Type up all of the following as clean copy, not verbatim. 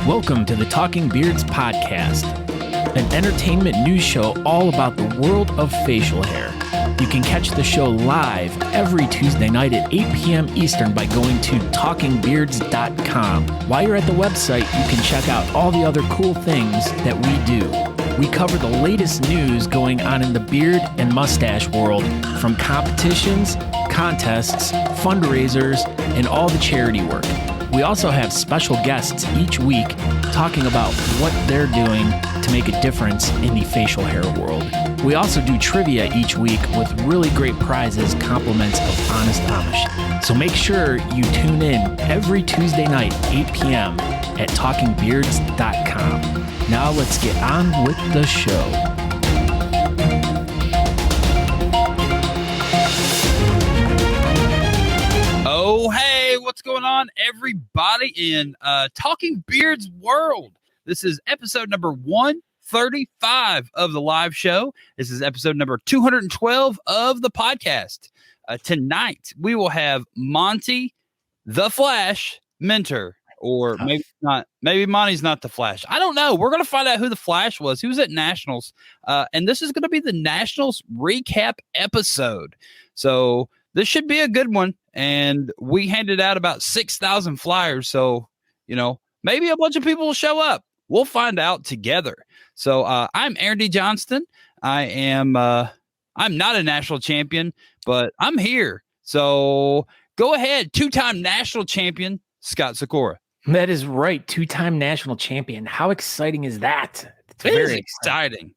Welcome to the Talking Beards podcast, an entertainment news show all about the world of facial hair. You can catch the show live every Tuesday night at 8 p.m. Eastern by going to talkingbeards.com. While you're at the website, you can check out all the other cool things that we do. We cover the latest news going on in the beard and mustache world, from competitions, contests, fundraisers, and all the charity work. We also have special guests each week talking about what they're doing to make a difference in the facial hair world. We also do trivia each week with really great prizes, compliments of Honest Amish. So make sure you tune in every Tuesday night, 8 p.m. at talkingbeards.com. Now let's get on with the show. Oh, hey, what's going on, everybody in Talking Beards world? This is episode number 135 of the live show. This is episode number 212 of the podcast. Tonight, we will have Monty, the Flash, Mentor. Or maybe not. Maybe Monty's not the Flash. I don't know. We're going to find out who the Flash was. He was at Nationals. And this is going to be the Nationals recap episode. So this should be a good one. And we handed out about 6,000 flyers. So, you know, maybe a bunch of people will show up. We'll find out together. So I'm Aaron D. Johnston. I'm not a national champion, but I'm here. So go ahead. Two-time national champion, Scott Sikora. That is right. Two-time national champion. How exciting is that? It's very exciting.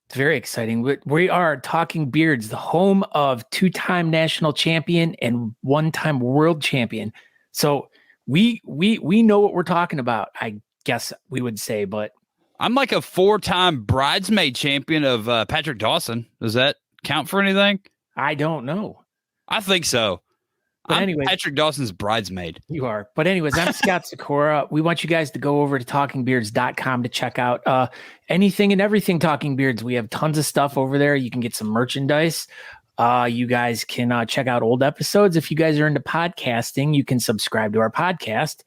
It's very exciting. We are Talking Beards, the home of two-time national champion and one-time world champion. So we know what we're talking about, I guess we would say, but I'm like a 4-time bridesmaid champion of Patrick Dawson. Does that count for anything? I don't know. I think so. But I'm anyways, Patrick Dawson's bridesmaid. You are. But anyways, I'm Scott Sikora. We want you guys to go over to talkingbeards.com to check out anything and everything Talking Beards. We have tons of stuff over there. You can get some merchandise. You guys can check out old episodes. If you guys are into podcasting, you can subscribe to our podcast,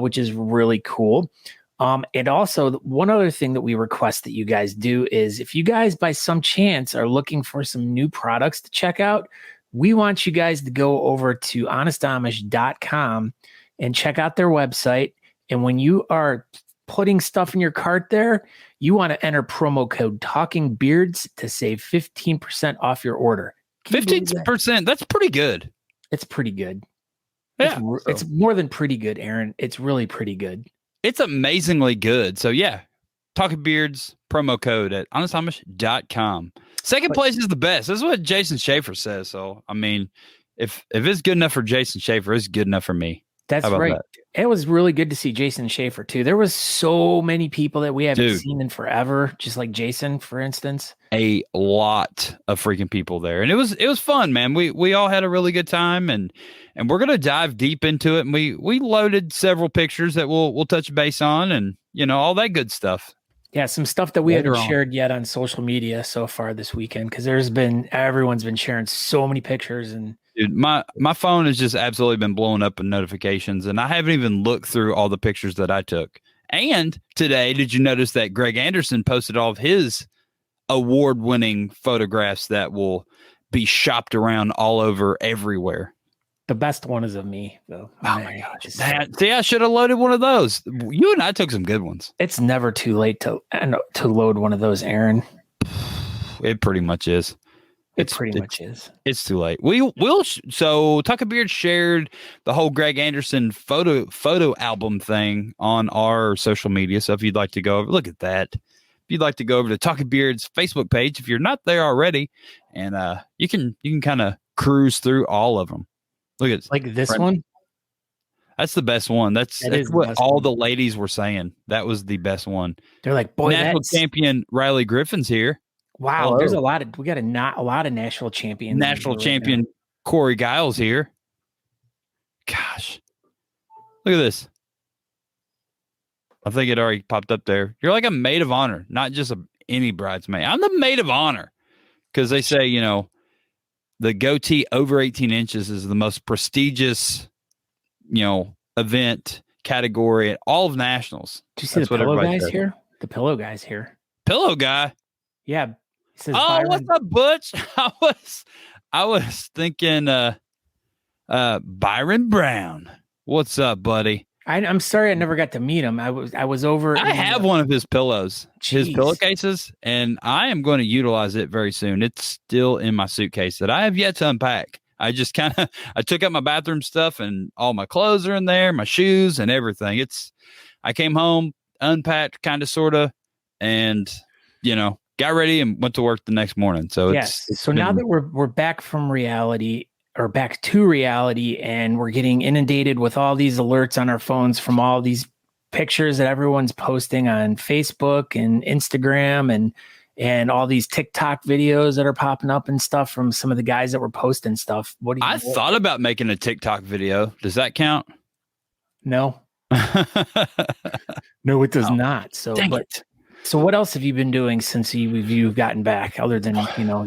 which is really cool. And also, one other thing that we request that you guys do is if you guys, by some chance, are looking for some new products to check out, we want you guys to go over to honestamish.com and check out their website. And when you are putting stuff in your cart there, you want to enter promo code Talking Beards to save 15% off your order. 15%? That's pretty good. It's pretty good. Yeah. It's more than pretty good, Aaron. It's really pretty good. It's amazingly good. So yeah, Talking Beards promo code at honestamish.com. Second place is the best. This is what Jason Schaefer says. So, I mean, if it's good enough for Jason Schaefer, it's good enough for me. That's right. That? It was really good to see Jason Schaefer, too. There was so many people that we haven't seen in forever, just like Jason, for instance. A lot of freaking people there. And it was fun, man. We all had a really good time, and we're going to dive deep into it. And we loaded several pictures that we'll touch base on and, you know, all that good stuff. Yeah, some stuff that we haven't shared yet on social media so far this weekend, because everyone's been sharing so many pictures. And dude, my phone has just absolutely been blowing up in notifications, and I haven't even looked through all the pictures that I took. And today, did you notice that Greg Anderson posted all of his award-winning photographs that will be shopped around all over everywhere? The best one is of me, though. Oh my gosh. See, I should have loaded one of those. You and I took some good ones. It's never too late to load one of those, Aaron. It pretty much is. It pretty much is. It's too late. So Talking Beard shared the whole Greg Anderson photo album thing on our social media. So if you'd like to go over, look at that. If you'd like to go over to Talking Beard's Facebook page, if you're not there already, and you can kind of cruise through all of them. Look at like this one. That's the best one. That's what all the ladies were saying. That was the best one. They're like, boy, national champion Riley Griffin's here. Wow, hello. There's a lot of national champions. National champion Corey Giles here. Gosh, look at this. I think it already popped up there. You're like a maid of honor, not just any bridesmaid. I'm the maid of honor because they say, you know, the goatee over 18 inches is the most prestigious, you know, event category at all of nationals. Did you see the pillow guys here? The pillow guys here. Pillow guy. Yeah. It says Oh, what's up, Butch? I was thinking Byron Brown. What's up, buddy? I'm sorry I never got to meet him. I was over. I have one of his pillows, his pillowcases, and I am going to utilize it very soon. It's still in my suitcase that I have yet to unpack. I just I took out my bathroom stuff and all my clothes are in there, my shoes and everything. I came home, unpacked kind of, sort of, and, got ready and went to work the next morning. So now that we're back from reality, or back to reality, and we're getting inundated with all these alerts on our phones from all these pictures that everyone's posting on Facebook and Instagram and all these TikTok videos that are popping up and stuff from some of the guys that were posting stuff. I thought about making a TikTok video. Does that count? No. No, it does not. So, So what else have you been doing since you've gotten back, other than,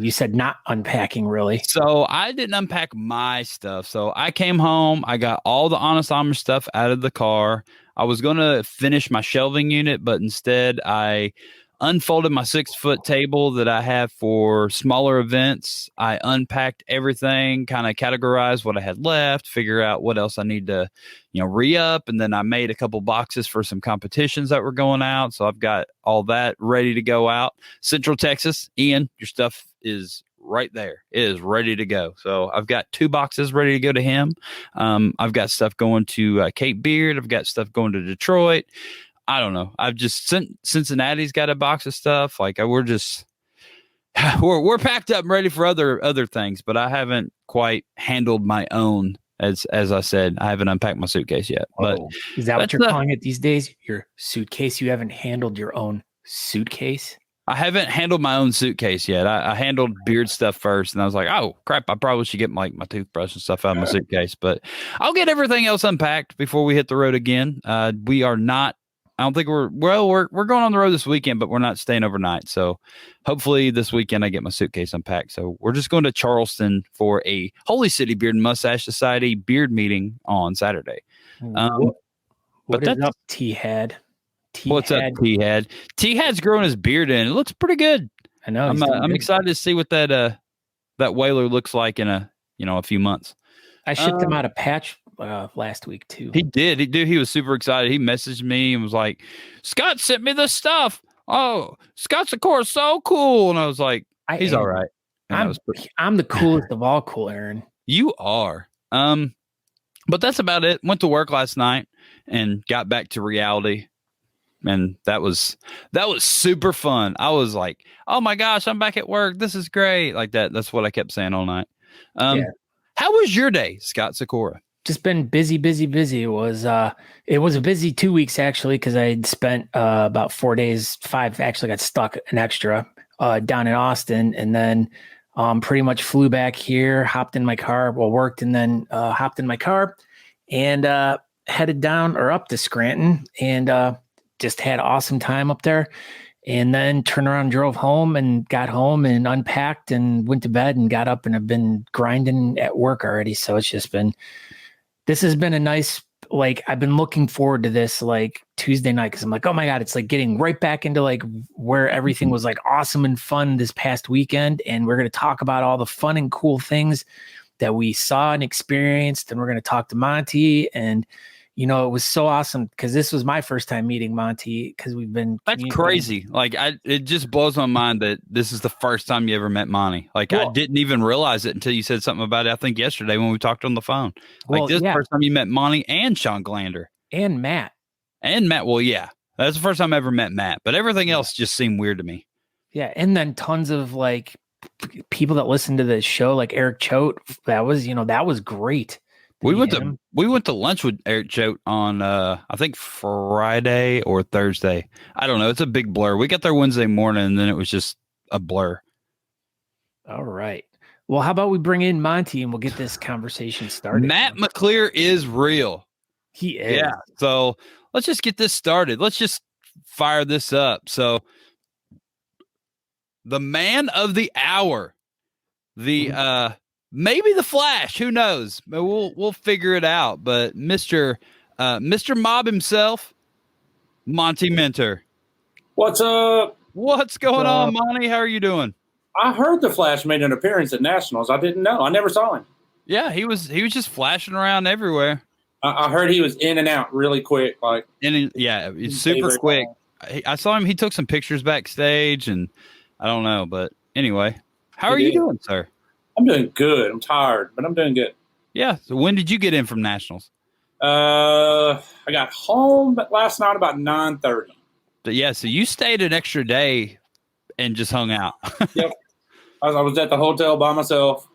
you said not unpacking really? So I didn't unpack my stuff. So I came home, I got all the Honest Armor stuff out of the car. I was going to finish my shelving unit, but instead I unfolded my 6-foot table that I have for smaller events. I unpacked everything, kind of categorized what I had left, figure out what else I need to, re-up. And then I made a couple boxes for some competitions that were going out. So I've got all that ready to go out. Central Texas, Ian, your stuff is right there. It is ready to go. So I've got 2 boxes ready to go to him. I've got stuff going to Cape Beard. I've got stuff going to Detroit. I don't know. I've just Cincinnati's got a box of stuff. Like we're packed up and ready for other things, but I haven't quite handled my own. As I said, I haven't unpacked my suitcase yet. But is that what you're calling it these days? Your suitcase? You haven't handled your own suitcase? I haven't handled my own suitcase yet. I handled Beard stuff first, and I was like, oh crap, I probably should get my toothbrush and stuff out of my suitcase. But I'll get everything else unpacked before we hit the road again. We are not. I don't think we're going on the road this weekend, but we're not staying overnight. So hopefully this weekend I get my suitcase unpacked. So we're just going to Charleston for a Holy City Beard and Mustache Society beard meeting on Saturday. What is up, T-Head? What's up, T-Head? T-Head's growing his beard in. It looks pretty good. I know. I'm excited to see what that whaler looks like in a few months. I shipped him out a patch last week too. He did. He was super excited. He messaged me and was like, Scott sent me this stuff. Oh, Scott Sakura is so cool. And I was like, he's all right. I'm the coolest of all cool, Aaron. You are. But that's about it. Went to work last night and got back to reality. And that was super fun. I was like, oh my gosh, I'm back at work. This is great. Like that. That's what I kept saying all night. How was your day, Scott Sakura? Just been busy. It was a busy 2 weeks actually, because I had spent about 4 days, 5 actually got stuck an extra down in Austin, and then pretty much flew back here, hopped in my car, worked, and then hopped in my car and headed down or up to Scranton, and just had an awesome time up there. And then turned around, drove home, and got home and unpacked and went to bed and got up, and have been grinding at work already. So this has been a nice, I've been looking forward to this Tuesday night, because I'm like, oh my God, it's like getting right back into where everything was awesome and fun this past weekend. And we're going to talk about all the fun and cool things that we saw and experienced. And we're going to talk to Monty, and it was so awesome because this was my first time meeting Monty, because we've been. That's crazy. It just blows my mind that this is the first time you ever met Monty. I didn't even realize it until you said something about it, I think yesterday when we talked on the phone. This is the first time you met Monty and Sean Glander. And Matt. Well, yeah. That's the first time I ever met Matt. But everything else just seemed weird to me. Yeah. And then tons of people that listen to the show, like Eric Choate. That was great. We went to lunch with Eric Choate on I think Friday or Thursday. I don't know. It's a big blur. We got there Wednesday morning, and then it was just a blur. All right. Well, how about we bring in Monty and we'll get this conversation started. Matt McClear is real. He is. Yeah. So let's just get this started. Let's just fire this up. So the man of the hour, maybe the Flash, who knows? We'll figure it out. But Mr. Mr. Mob himself, Monty Minter. What's up? What's going on, Monty? How are you doing? I heard the Flash made an appearance at Nationals. I didn't know. I never saw him. Yeah, he was just flashing around everywhere. I heard he was in and out really quick. He's super quick. I saw him. He took some pictures backstage, and I don't know, but anyway, how are you doing, sir? I'm doing good. I'm tired, but I'm doing good. Yeah. So when did you get in from Nationals? I got home last night about 9:30. But yeah, so you stayed an extra day and just hung out. Yep. I was at the hotel by myself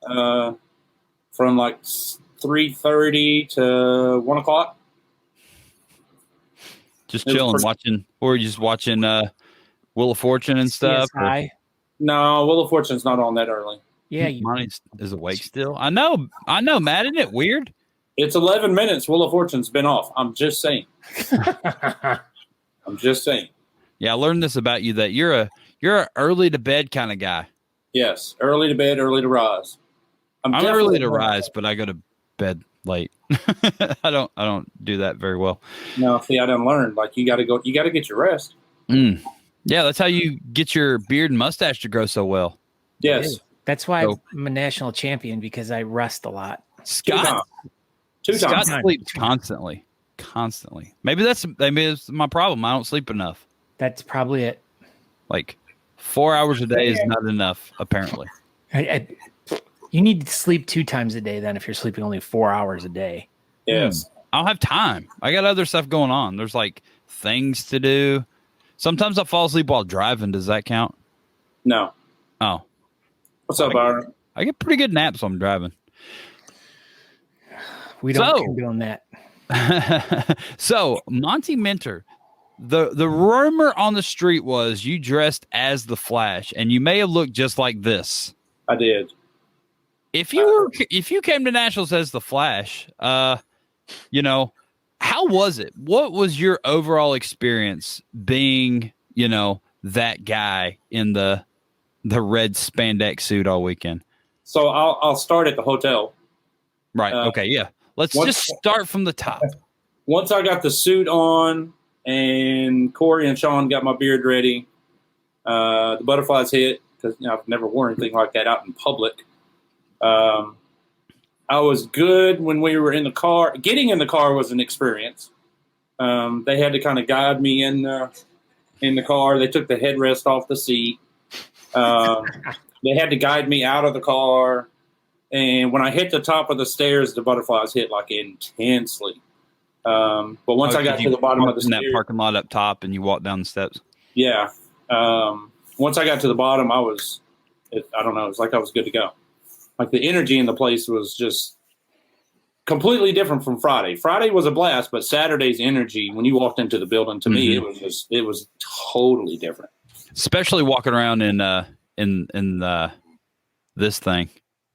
from like 3:30 to 1 o'clock. Just chilling, watching, or just watching Wheel of Fortune and stuff. No, Wheel of Fortune's not on that early. Yeah, Monty is awake still. I know, Matt. Isn't it weird? It's 11 minutes. Wheel of Fortune's been off. I'm just saying. Yeah, I learned this about you, that you're a early to bed kind of guy. Yes, early to bed, early to rise. I'm early to rise, but I go to bed late. I don't do that very well. No, see, I done learned. Like you got to get your rest. Yeah, that's how you get your beard and mustache to grow so well. Yes, that's why I'm a national champion, because I rest a lot. Scott sleeps constantly. Maybe it's my problem. I don't sleep enough. That's probably it. Like 4 hours a day is not enough, apparently. You need to sleep 2 times a day then, if you're sleeping only 4 hours a day. Yes. I don't have time. I got other stuff going on. There's like things to do. Sometimes I fall asleep while driving. Does that count? No. Oh. What's up, Byron? I get pretty good naps when I'm driving. We don't condone that. So, Monty Minter, the rumor on the street was you dressed as the Flash, and you may have looked just like this. I did. If you came to Nationals as the Flash, how was it? What was your overall experience being, that guy in the red spandex suit all weekend? So I'll start at the hotel. Right. Okay. Yeah. Let's just start from the top. Once I got the suit on and Corey and Sean got my beard ready, the butterflies hit, because I've never worn anything like that out in public. I was good when we were in the car. Getting in the car was an experience. They had to kind of guide me in the car. They took the headrest off the seat. They had to guide me out of the car. And when I hit the top of the stairs, the butterflies hit like intensely. But once I got to the bottom of the stairs, that parking lot up top, and you walked down the steps. Yeah. Once I got to the bottom, I don't know. It's like I was good to go. Like the energy in the place was just completely different from Friday. Friday was a blast, but Saturday's energy, when you walked into the building, to me, it was totally different. Especially walking around in this thing.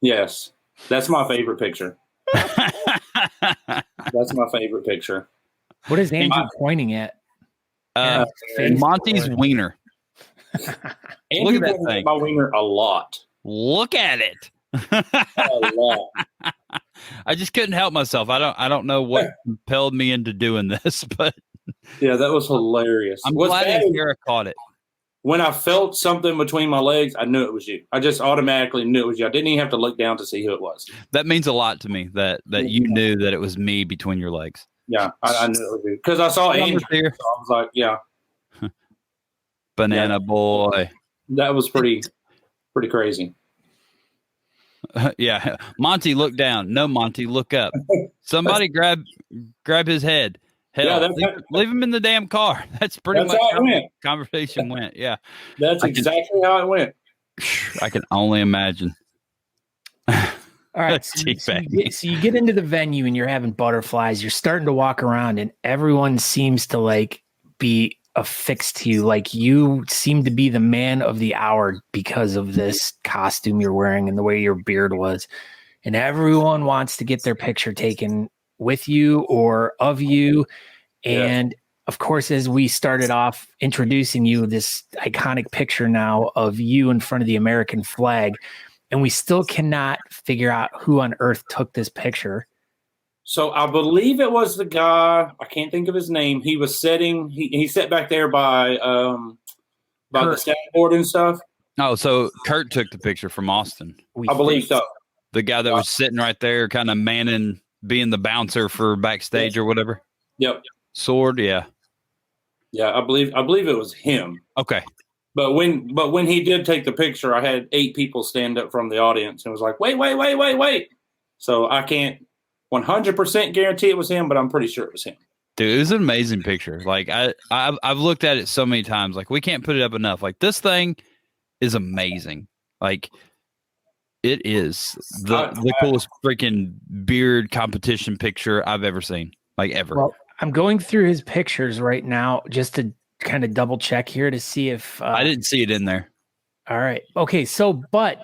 Yes, that's my favorite picture. That's my favorite picture. What is Andrew pointing at? Monty's wiener. Look at that thing. My wiener a lot. Look at it. A lot. I just couldn't help myself. I don't know what compelled me into doing this, but yeah, that was hilarious. I'm glad Eric caught it. When I felt something between my legs, I knew it was you. I just automatically knew it was you. I didn't even have to look down to see who it was. That means a lot to me, that you knew that it was me between your legs. Yeah, I knew it was you. Because I saw Andrew, so I was like, yeah. Banana boy. That was pretty crazy. Yeah. Monty, look down. No, Monty, look up. Somebody grab his head. Hell, leave him in the damn car. That's pretty much how the conversation went. Yeah. That's exactly how it went. I can only imagine. All right. So you get into the venue and you're having butterflies. You're starting to walk around and everyone seems to be affixed to you. Like you seem to be the man of the hour because of this costume you're wearing and the way your beard was. And everyone wants to get their picture taken with you or of you. And of course, as we started off introducing you, this iconic picture now of you in front of the American flag, and we still cannot figure out who on earth took this picture. So I believe it was the guy. I can't think of his name. He was sitting. He sat back there by the stat board and stuff. Oh, so Kurt took the picture from Austin. I believe so. The guy that was sitting right there, kind of manning, being the bouncer for backstage or whatever. Yep. Sword, yeah. Yeah, I believe it was him. Okay. But when he did take the picture, I had 8 people stand up from the audience and was like, wait. So I can't 100% guarantee it was him, but I'm pretty sure it was him. Dude, it was an amazing picture. Like I've looked at it so many times. Like we can't put it up enough. Like this thing is amazing. Like it is the coolest freaking beard competition picture I've ever seen. Like ever. Well, I'm going through his pictures right now just to kind of double check here to see if I didn't see it in there. All right. Okay. So, but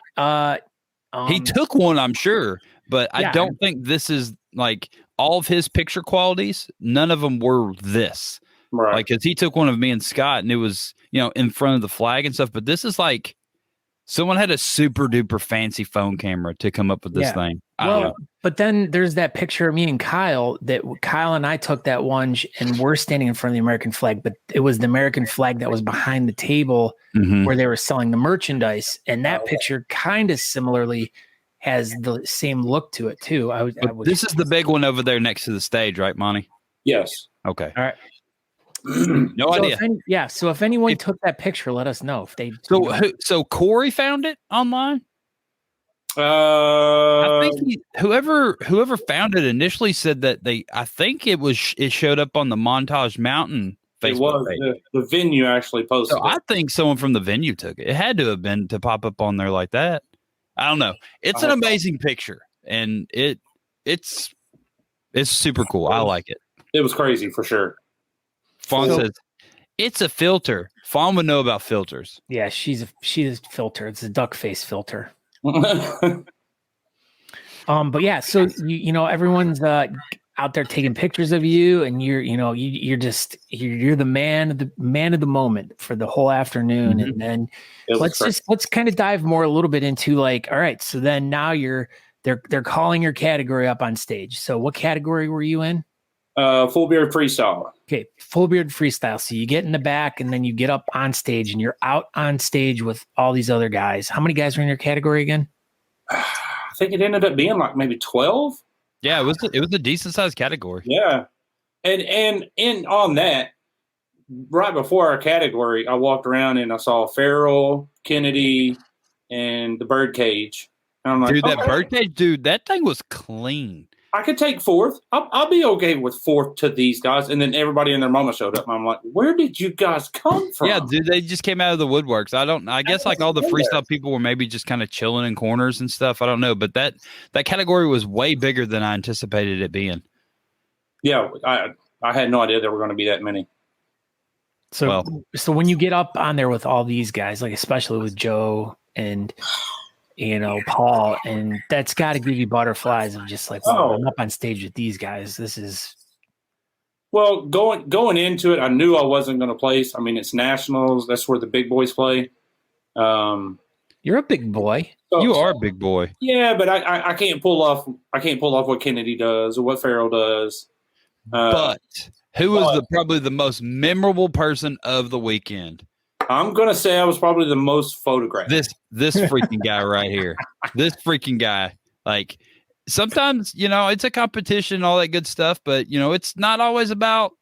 he took one, I'm sure, but I don't think this is like all of his picture qualities. None of them were this, right? Like, cause he took one of me and Scott, and it was in front of the flag and stuff. But this is like someone had a super duper fancy phone camera to come up with this thing. Well, but then there's that picture of me and Kyle that Kyle and I took that one, and we're standing in front of the American flag, but it was the American flag that was behind the table where they were selling the merchandise. And that picture kind of similarly has the same look to it too. This is the big one over there next to the stage, right, Monty? Yes. Okay. All right. No idea. So if anyone took that picture, let us know if they. So Corey found it online. I think whoever found it initially said that it showed up on the Montage Mountain Facebook page. The venue actually posted so I think someone from the venue took it. It had to have been to pop up on there like that. I don't know. It's an amazing picture, and it's super cool. I like it. It was crazy for sure. Fawn says it's a filter. Fawn would know about filters. Yeah, she's a filter. It's a duck face filter. But yeah, so everyone's out there taking pictures of you, and you're the man of the moment for the whole afternoon. And then let's kind of dive more a little bit into like, all right, so then now they're calling your category up on stage. So what category were you in? Full beard freestyle. Okay, full beard freestyle. So you get in the back, and then you get up on stage, and you're out on stage with all these other guys. How many guys were in your category again? I think it ended up being like maybe 12. Yeah, it was a decent sized category. Yeah, and on that, right before our category, I walked around and I saw Farrell, Kennedy, and the Birdcage. And I'm like, dude, that Birdcage, dude, that thing was clean. I could take 4th. I'll be okay with 4th to these guys. And then everybody and their mama showed up. And I'm like, where did you guys come from? Yeah, dude, they just came out of the woodworks. I guess like all the freestyle people were maybe just kind of chilling in corners and stuff. I don't know. But that category was way bigger than I anticipated it being. Yeah, I had no idea there were going to be that many. So when you get up on there with all these guys, like especially with Joe and Paul, and that's got to give you butterflies of just like, wow, I'm up on stage with these guys. This is. Well, going into it, I knew I wasn't going to place. I mean, it's nationals. That's where the big boys play. You're a big boy. You are a big boy. Yeah, but I can't pull off. I can't pull off what Kennedy does or what Farrell does. But who was probably the most memorable person of the weekend? I'm going to say I was probably the most photographed. This freaking guy right here. This freaking guy. Like, sometimes, it's a competition, all that good stuff, but, it's not always about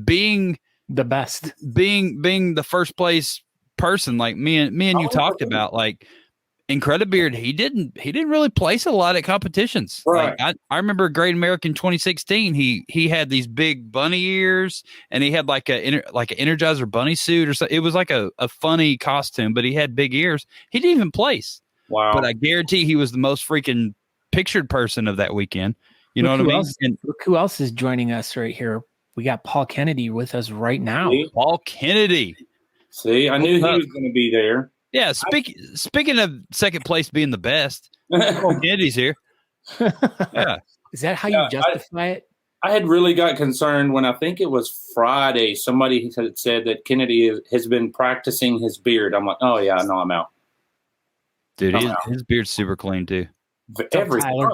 being the best, being the first place person. Like me and you talked about, like, Incredibeard, he didn't really place a lot at competitions. Right. Like, I remember Great American 2016. He had these big bunny ears, and he had like an Energizer bunny suit or something. It was like a funny costume, but he had big ears. He didn't even place. Wow. But I guarantee he was the most freaking pictured person of that weekend. You know what I mean? And look who else is joining us right here. We got Paul Kennedy with us right now. See? Paul Kennedy. See, I knew he was going to be there. Yeah, speaking of second place being the best, Kennedy's here. Yeah. Is that how you justify it? I had really got concerned when I think it was Friday. Somebody had said that Kennedy has been practicing his beard. I'm like, oh, yeah, no, I'm out. Dude, his beard's super clean, too. Every time.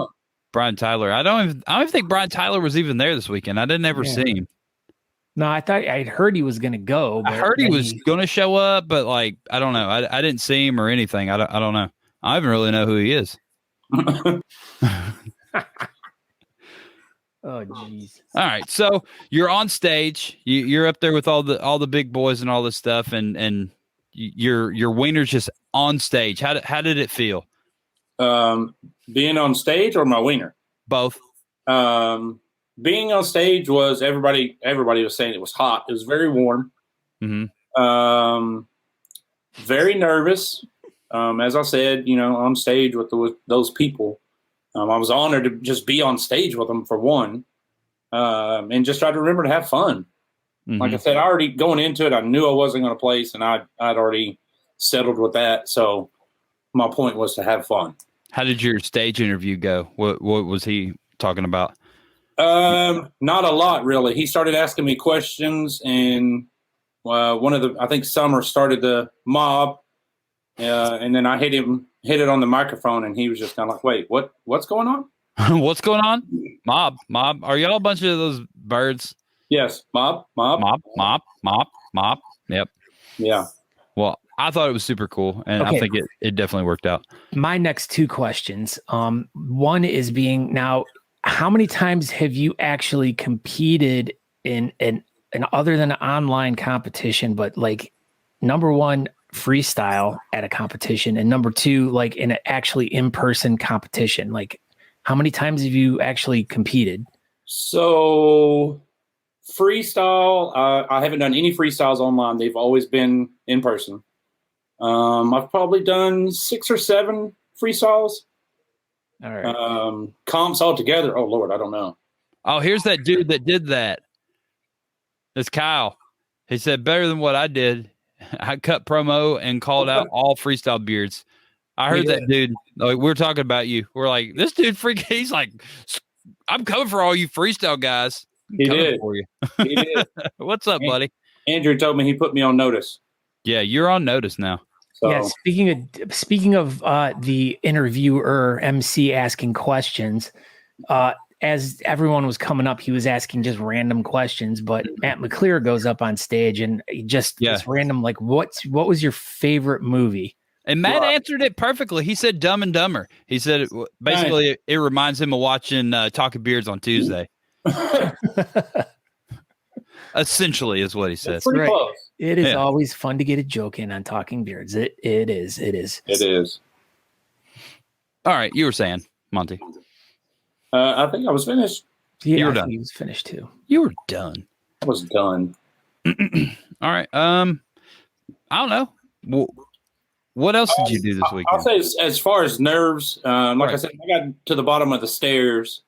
Brian Tyler. I don't even think Brian Tyler was even there this weekend. I didn't ever see him. No, I'd heard he was going to go. But I heard he was going to show up, but like, I don't know. I didn't see him or anything. I don't know. I don't even really know who he is. Oh, jeez. All right. So you're on stage, you're up there with all the big boys and all this stuff. And your wiener's just on stage. How did it feel? Being on stage or my wiener? Both. Being on stage was everybody was saying it was hot. It was very warm. Mm-hmm. Very nervous. As I said, on stage with those people. I was honored to just be on stage with them for one, and just try to remember to have fun. Mm-hmm. Like I said, going into it, I knew I wasn't going to place, and I'd already settled with that. So my point was to have fun. How did your stage interview go? What was he talking about? Not a lot, really. He started asking me questions, and I think Summer started the mob, and then I hit it on the microphone, and he was just kind of like, "Wait, what's going on? What's going on? Mob. Are y'all a bunch of those birds?" Yes, mob. Yep. Yeah. Well, I thought it was super cool, and I think it definitely worked out. My next two questions. One is now, how many times have you actually competed in other than an online competition, but like number one, freestyle at a competition, and number two, like in an actually in-person competition? Like, how many times have you actually competed? So freestyle, I haven't done any freestyles online. They've always been in person. I've probably done 6 or 7 freestyles. All right. Comps altogether. Oh Lord, I don't know. Oh, here's that dude that did that. It's Kyle. He said, better than what I did. I cut promo and called out all freestyle beards. I heard that dude. Like, we're talking about you. We're like, this dude he's like, I'm coming for all you freestyle guys. He did. For you. He did. What's up, buddy? Andrew told me he put me on notice. Yeah, you're on notice now. So. Yeah. Speaking of the interviewer MC asking questions, as everyone was coming up, he was asking just random questions. But Matt McClear goes up on stage and just this random, like, what was your favorite movie? And Matt answered it perfectly. He said Dumb and Dumber. He said basically it reminds him of watching Talking Beards on Tuesday. Essentially is what he says. Pretty close. It is always fun to get a joke in on Talking Beards. It is. It is. All right, you were saying, Monty. I think I was finished. Yeah, you were done. He was finished too. You were done. I was done. All right. I don't know. What else did you do this weekend? I'll say as far as nerves, I said, I got to the bottom of the stairs.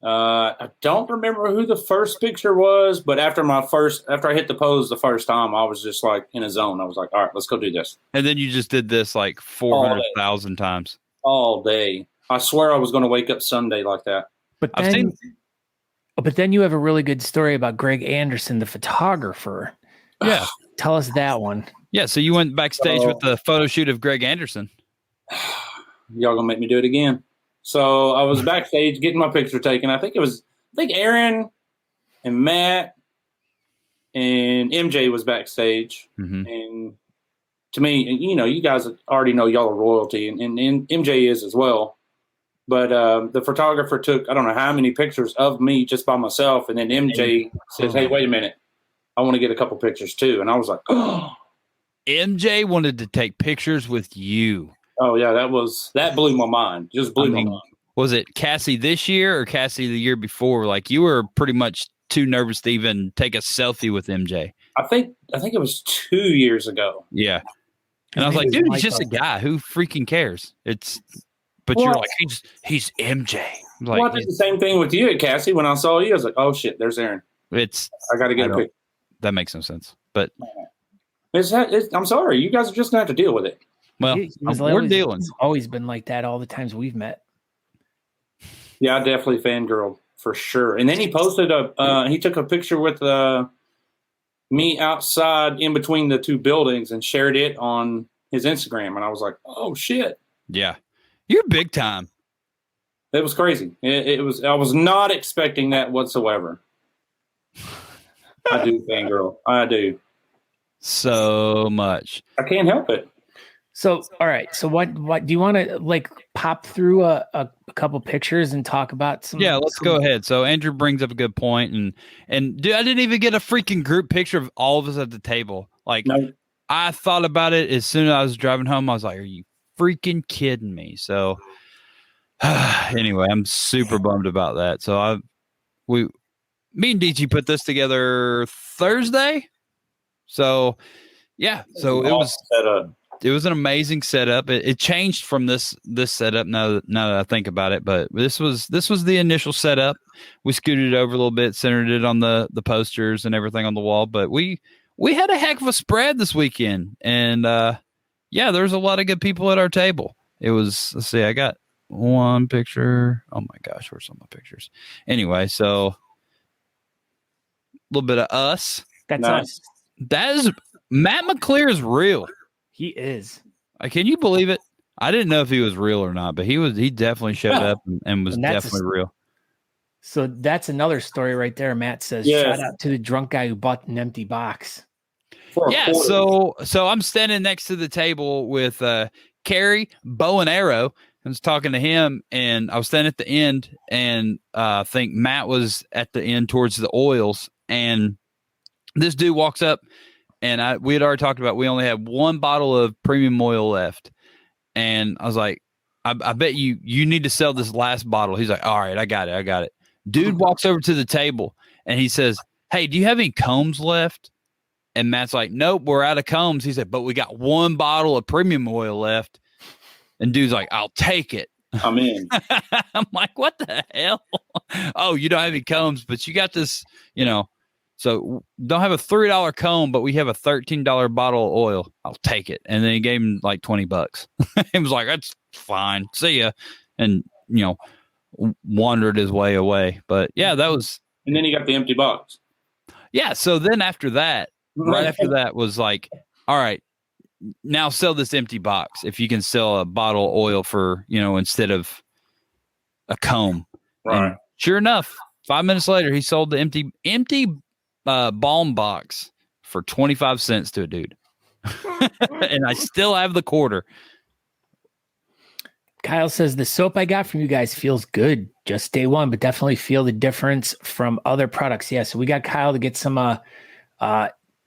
I don't remember who the first picture was, but after I hit the pose the first time, I was just like in a zone. I was like, all right, let's go do this. And then you just did this like 400,000 times. All day. I swear I was going to wake up Sunday like that. But then you have a really good story about Greg Anderson, the photographer. Yeah. Tell us that one. Yeah, so you went backstage with the photo shoot of Greg Anderson. Y'all gonna make me do it again. So I was backstage getting my picture taken. I think Aaron and Matt and MJ was backstage. Mm-hmm. And to me, you guys already know y'all are royalty, and MJ is as well. But the photographer took, I don't know how many pictures of me just by myself. And then MJ says, hey, wait a minute. I want to get a couple pictures too. And I was like, oh. MJ wanted to take pictures with you. Oh, yeah, that blew my mind. Just blew my mind. Was it Cassie this year or Cassie the year before? Like, you were pretty much too nervous to even take a selfie with MJ. I think it was 2 years ago. Yeah. And I was like, dude, he's just a guy. Who freaking cares? But you're like, he's MJ. Like, I did the same thing with you, Cassie. When I saw you, I was like, oh, shit, there's Aaron. I got to get a picture. That makes no sense. But I'm sorry. You guys are just going to have to deal with it. Well, we're dealing. It's always been like that all the times we've met. Yeah, I definitely fangirled for sure. And then he posted he took a picture with me outside in between the two buildings and shared it on his Instagram. And I was like, oh, shit. Yeah. You're big time. It was crazy. It was. I was not expecting that whatsoever. I do, fangirl. I do. So much. I can't help it. So, all right. So what do you want to like pop through a couple pictures and talk about some? Yeah, let's go ahead. So Andrew brings up a good point, and dude, I didn't even get a freaking group picture of all of us at the table. Like, no. I thought about it as soon as I was driving home. I was like, "Are you freaking kidding me?" So, anyway, I'm super bummed about that. So me and DG put this together Thursday. So, yeah. So it was an amazing setup. It changed from this setup now that I think about it, but this was the initial setup. We scooted it over a little bit, centered it on the posters and everything on the wall, but we had a heck of a spread this weekend, and yeah, there's a lot of good people at our table. It was, let's see, I got one picture. Oh my gosh, where's some of my pictures? Anyway, so a little bit of us. That's us. That is Matt McClear is real. He is. Can you believe it? I didn't know if he was real or not, but he definitely showed up and was definitely real. So that's another story right there. Matt says, shout out to the drunk guy who bought an empty box. Yeah, so I'm standing next to the table with Carrie, bow and arrow. I was talking to him, and I was standing at the end, and I think Matt was at the end towards the oils, and this dude walks up, and we had already talked about we only had one bottle of premium oil left, and I was like, I bet you need to sell this last bottle. He's like, all right, I got it. Dude walks over to the table, and he says, hey, do you have any combs left? And Matt's like, nope, we're out of combs. He said, but we got one bottle of premium oil left. And dude's like, I'll take it. I'm in. I'm like, what the hell? Oh, you don't have any combs, but you got this, so don't have a $3 comb, but we have a $13 bottle of oil. I'll take it. And then he gave him like $20. He was like, that's fine. See ya. And, wandered his way away. But yeah, that was. And then he got the empty box. Yeah. So then after that, right after that was like, all right, now sell this empty box. If you can sell a bottle of oil for, instead of a comb. Right. And sure enough, 5 minutes later, he sold the empty balm box for 25 cents to a dude. And I still have the quarter. Kyle says the soap I got from you guys feels good. Just day one, but definitely feel the difference from other products. Yeah. So we got Kyle to get some, the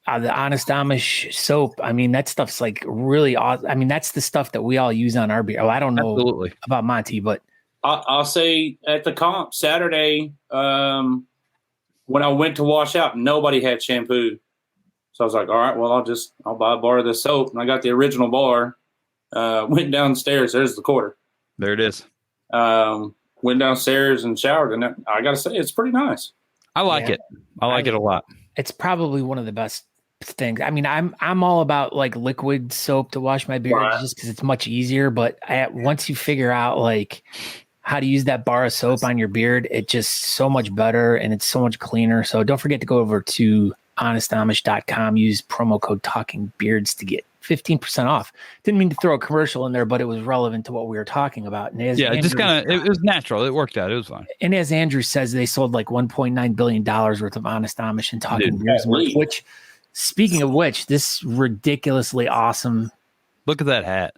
Honest Amish soap. I mean, that stuff's like really awesome. I mean, that's the stuff that we all use on our beer. Oh, I don't know about Monty, but I'll say at the comp Saturday, when I went to wash out, nobody had shampoo. So I was like, all right, well, I'll buy a bar of the soap. And I got the original bar, went downstairs. There's the quarter. There it is. Went downstairs and showered. And I got to say, it's pretty nice. I like it. I like it a lot. It's probably one of the best things. I mean, I'm all about like liquid soap to wash my beard just because it's much easier. But once you figure out like how to use that bar of soap on your beard, it's just so much better and it's so much cleaner. So don't forget to go over to honestamish.com, use promo code TalkingBeards to get 15% off. Didn't mean to throw a commercial in there, but it was relevant to what we were talking about. And it was natural. It worked out. It was fine. And as Andrew says, they sold like $1.9 billion worth of Honest Amish and Talking Beards, which, speaking of which, this ridiculously awesome. Look at that hat.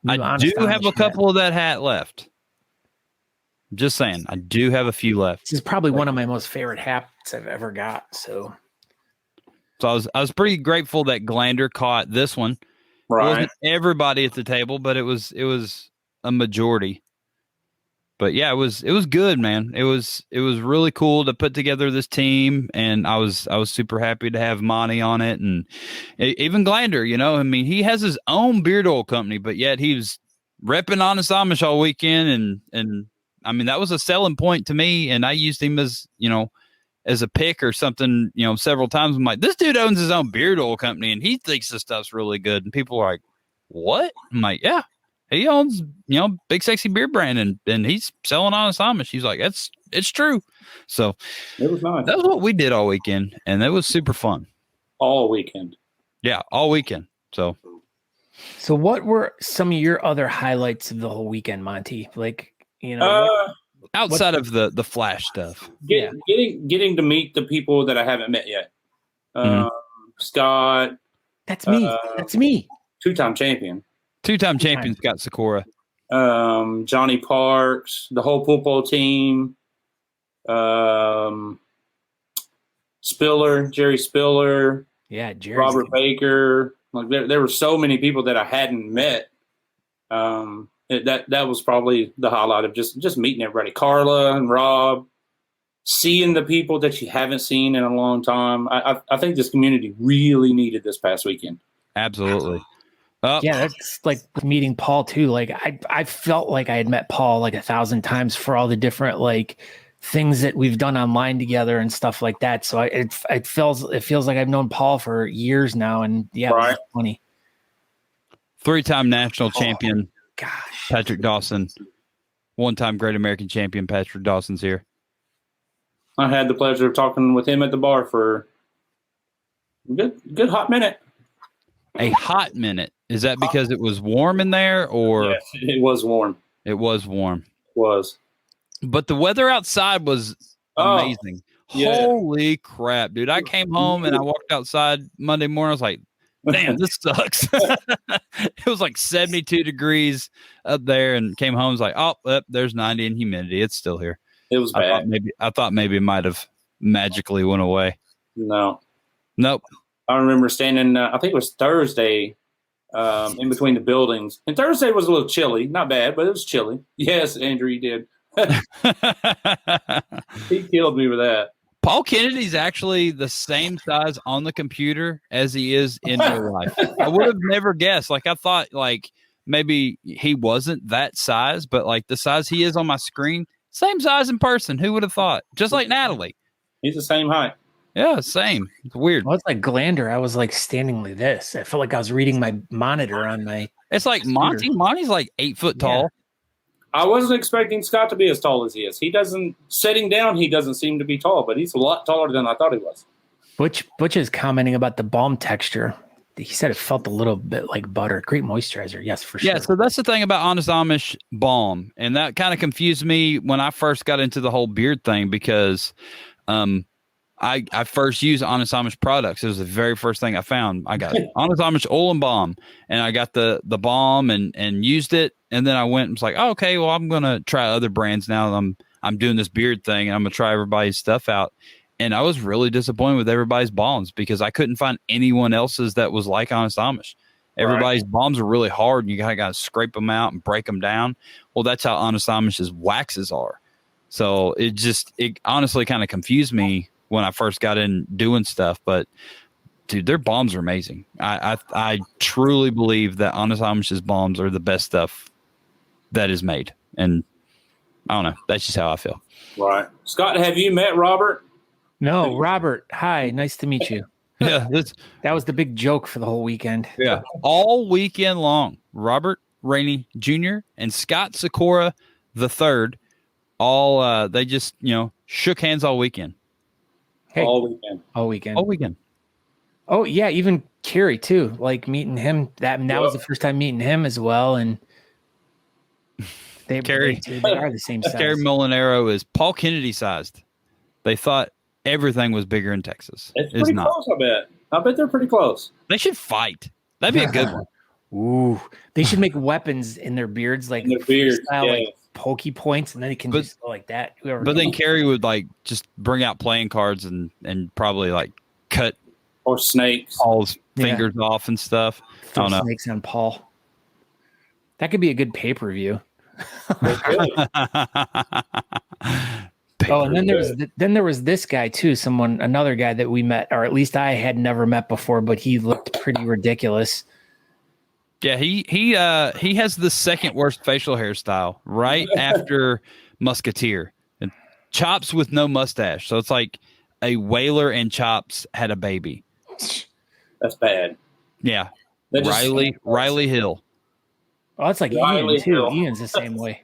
I do have a couple of that hat left. Just saying, I do have a few left. This is probably one of my most favorite hats I've ever got. So I was pretty grateful that Glander caught this one. Right. It wasn't everybody at the table, but it was a majority. But yeah, it was good, man. It was really cool to put together this team, and I was super happy to have Monty on it, and even Glander. I mean, he has his own beard oil company, but yet he was repping Honest Amish all weekend, and I mean that was a selling point to me, and I used him as as a pick or something, several times. I'm like, this dude owns his own beard oil company and he thinks this stuff's really good. And people are like, what? I'm like, yeah, he owns, big sexy beard brand and he's selling Honest Amish. He's like, it's true. So it was nice. That was what we did all weekend. And it was super fun. All weekend. Yeah. All weekend. So what were some of your other highlights of the whole weekend, Monty? Like, outside of the Flash stuff. Getting to meet the people that I haven't met yet. Scott. That's me. That's me. Two-time champion. Two-time champion Scott Sikora. Johnny Parks, the whole Pulpo team. Jerry Spiller. Yeah, Jerry. Robert Baker. Like there were so many people that I hadn't met. That was probably the highlight of just meeting everybody. Carla and Rob, seeing the people that you haven't seen in a long time. I think this community really needed this past weekend. Absolutely. Yeah, that's like meeting Paul too. Like I felt like I had met Paul like 1,000 times for all the different like things that we've done online together and stuff like that. So it feels like I've known Paul for years now, and yeah, right. It was funny. 3-time national champion, gosh, Patrick Dawson. 1-time Great American champion, Patrick Dawson's here. I had the pleasure of talking with him at the bar for a good hot minute. A hot minute. Is that because it was warm in there, or? Yes, it was warm. It was warm. It was. But the weather outside was amazing. Yeah. Holy crap, dude. I came home and I walked outside Monday morning. I was like, damn, this sucks. It was like 72 degrees up there, and came home. I was like, oh, there's 90 in humidity. It's still here. It was bad. I thought maybe it might have magically went away. No. Nope. I remember standing, I think it was Thursday, in between the buildings. And Thursday was a little chilly. Not bad, but it was chilly. Yes, Andrew, you did. He killed me with that. Paul Kennedy's actually the same size on the computer as he is in real life. I would have never guessed. Like, I thought, like, maybe he wasn't that size, but, like, the size he is on my screen, same size in person. Who would have thought? Just like Natalie. He's the same height. Yeah, same. It's weird. Well, it's like Glander. I was, like, standing like this. I felt like I was reading my monitor on my It's like Monty. Monty's, like, 8 foot tall. Yeah. I wasn't expecting Scott to be as tall as he is. He doesn't, sitting down, he doesn't seem to be tall, but he's a lot taller than I thought he was. Butch is commenting about the balm texture. He said it felt a little bit like butter. Great moisturizer. Yes, for sure. Yeah, so that's the thing about Honest Amish balm. And that kind of confused me when I first got into the whole beard thing, because I first used Honest Amish products. It was the very first thing I found. I got Honest Amish oil and balm, and I got the balm and used it. And then I went and was like, oh, okay, well, I'm going to try other brands now that I'm doing this beard thing, and I'm going to try everybody's stuff out. And I was really disappointed with everybody's balms, because I couldn't find anyone else's that was like Honest Amish. Everybody's balms are really hard, and you got to scrape them out and break them down. Well, that's how Honest Amish's waxes are. So it honestly kind of confused me when I first got in doing stuff. But dude, their balms are amazing. I truly believe that Honest Amish's balms are the best stuff that is made. And I don't know. That's just how I feel. Right. Scott, have you met Robert? No, Robert. Hi. Nice to meet you. Yeah. That was the big joke for the whole weekend. Yeah. All weekend long, Robert Rainey Jr. and Scott Sikora III, all, they just, shook hands all weekend. Hey, all weekend. Oh yeah, even Kerry too. Like meeting him, that was the first time meeting him as well. And they are the same size. Kerry Molinaro is Paul Kennedy sized. They thought everything was bigger in Texas. It's pretty close, I bet they're pretty close. They should fight. That'd be a good one. Ooh, they should make weapons in their beards, like like pokey points, and then it can just go like that. But then Kerry would like just bring out playing cards and probably like cut or snakes Paul's fingers off and stuff. I don't know. Snakes on Paul. That could be a good pay-per-view. And then there was this guy too, another guy that we met, or at least I had never met before, but he looked pretty ridiculous. Yeah, he has the second worst facial hairstyle right after Musketeer, and Chops with no mustache. So it's like a Whaler and Chops had a baby. That's bad. Yeah, Riley Hill. Oh, it's like Ian too. Ian's the same way.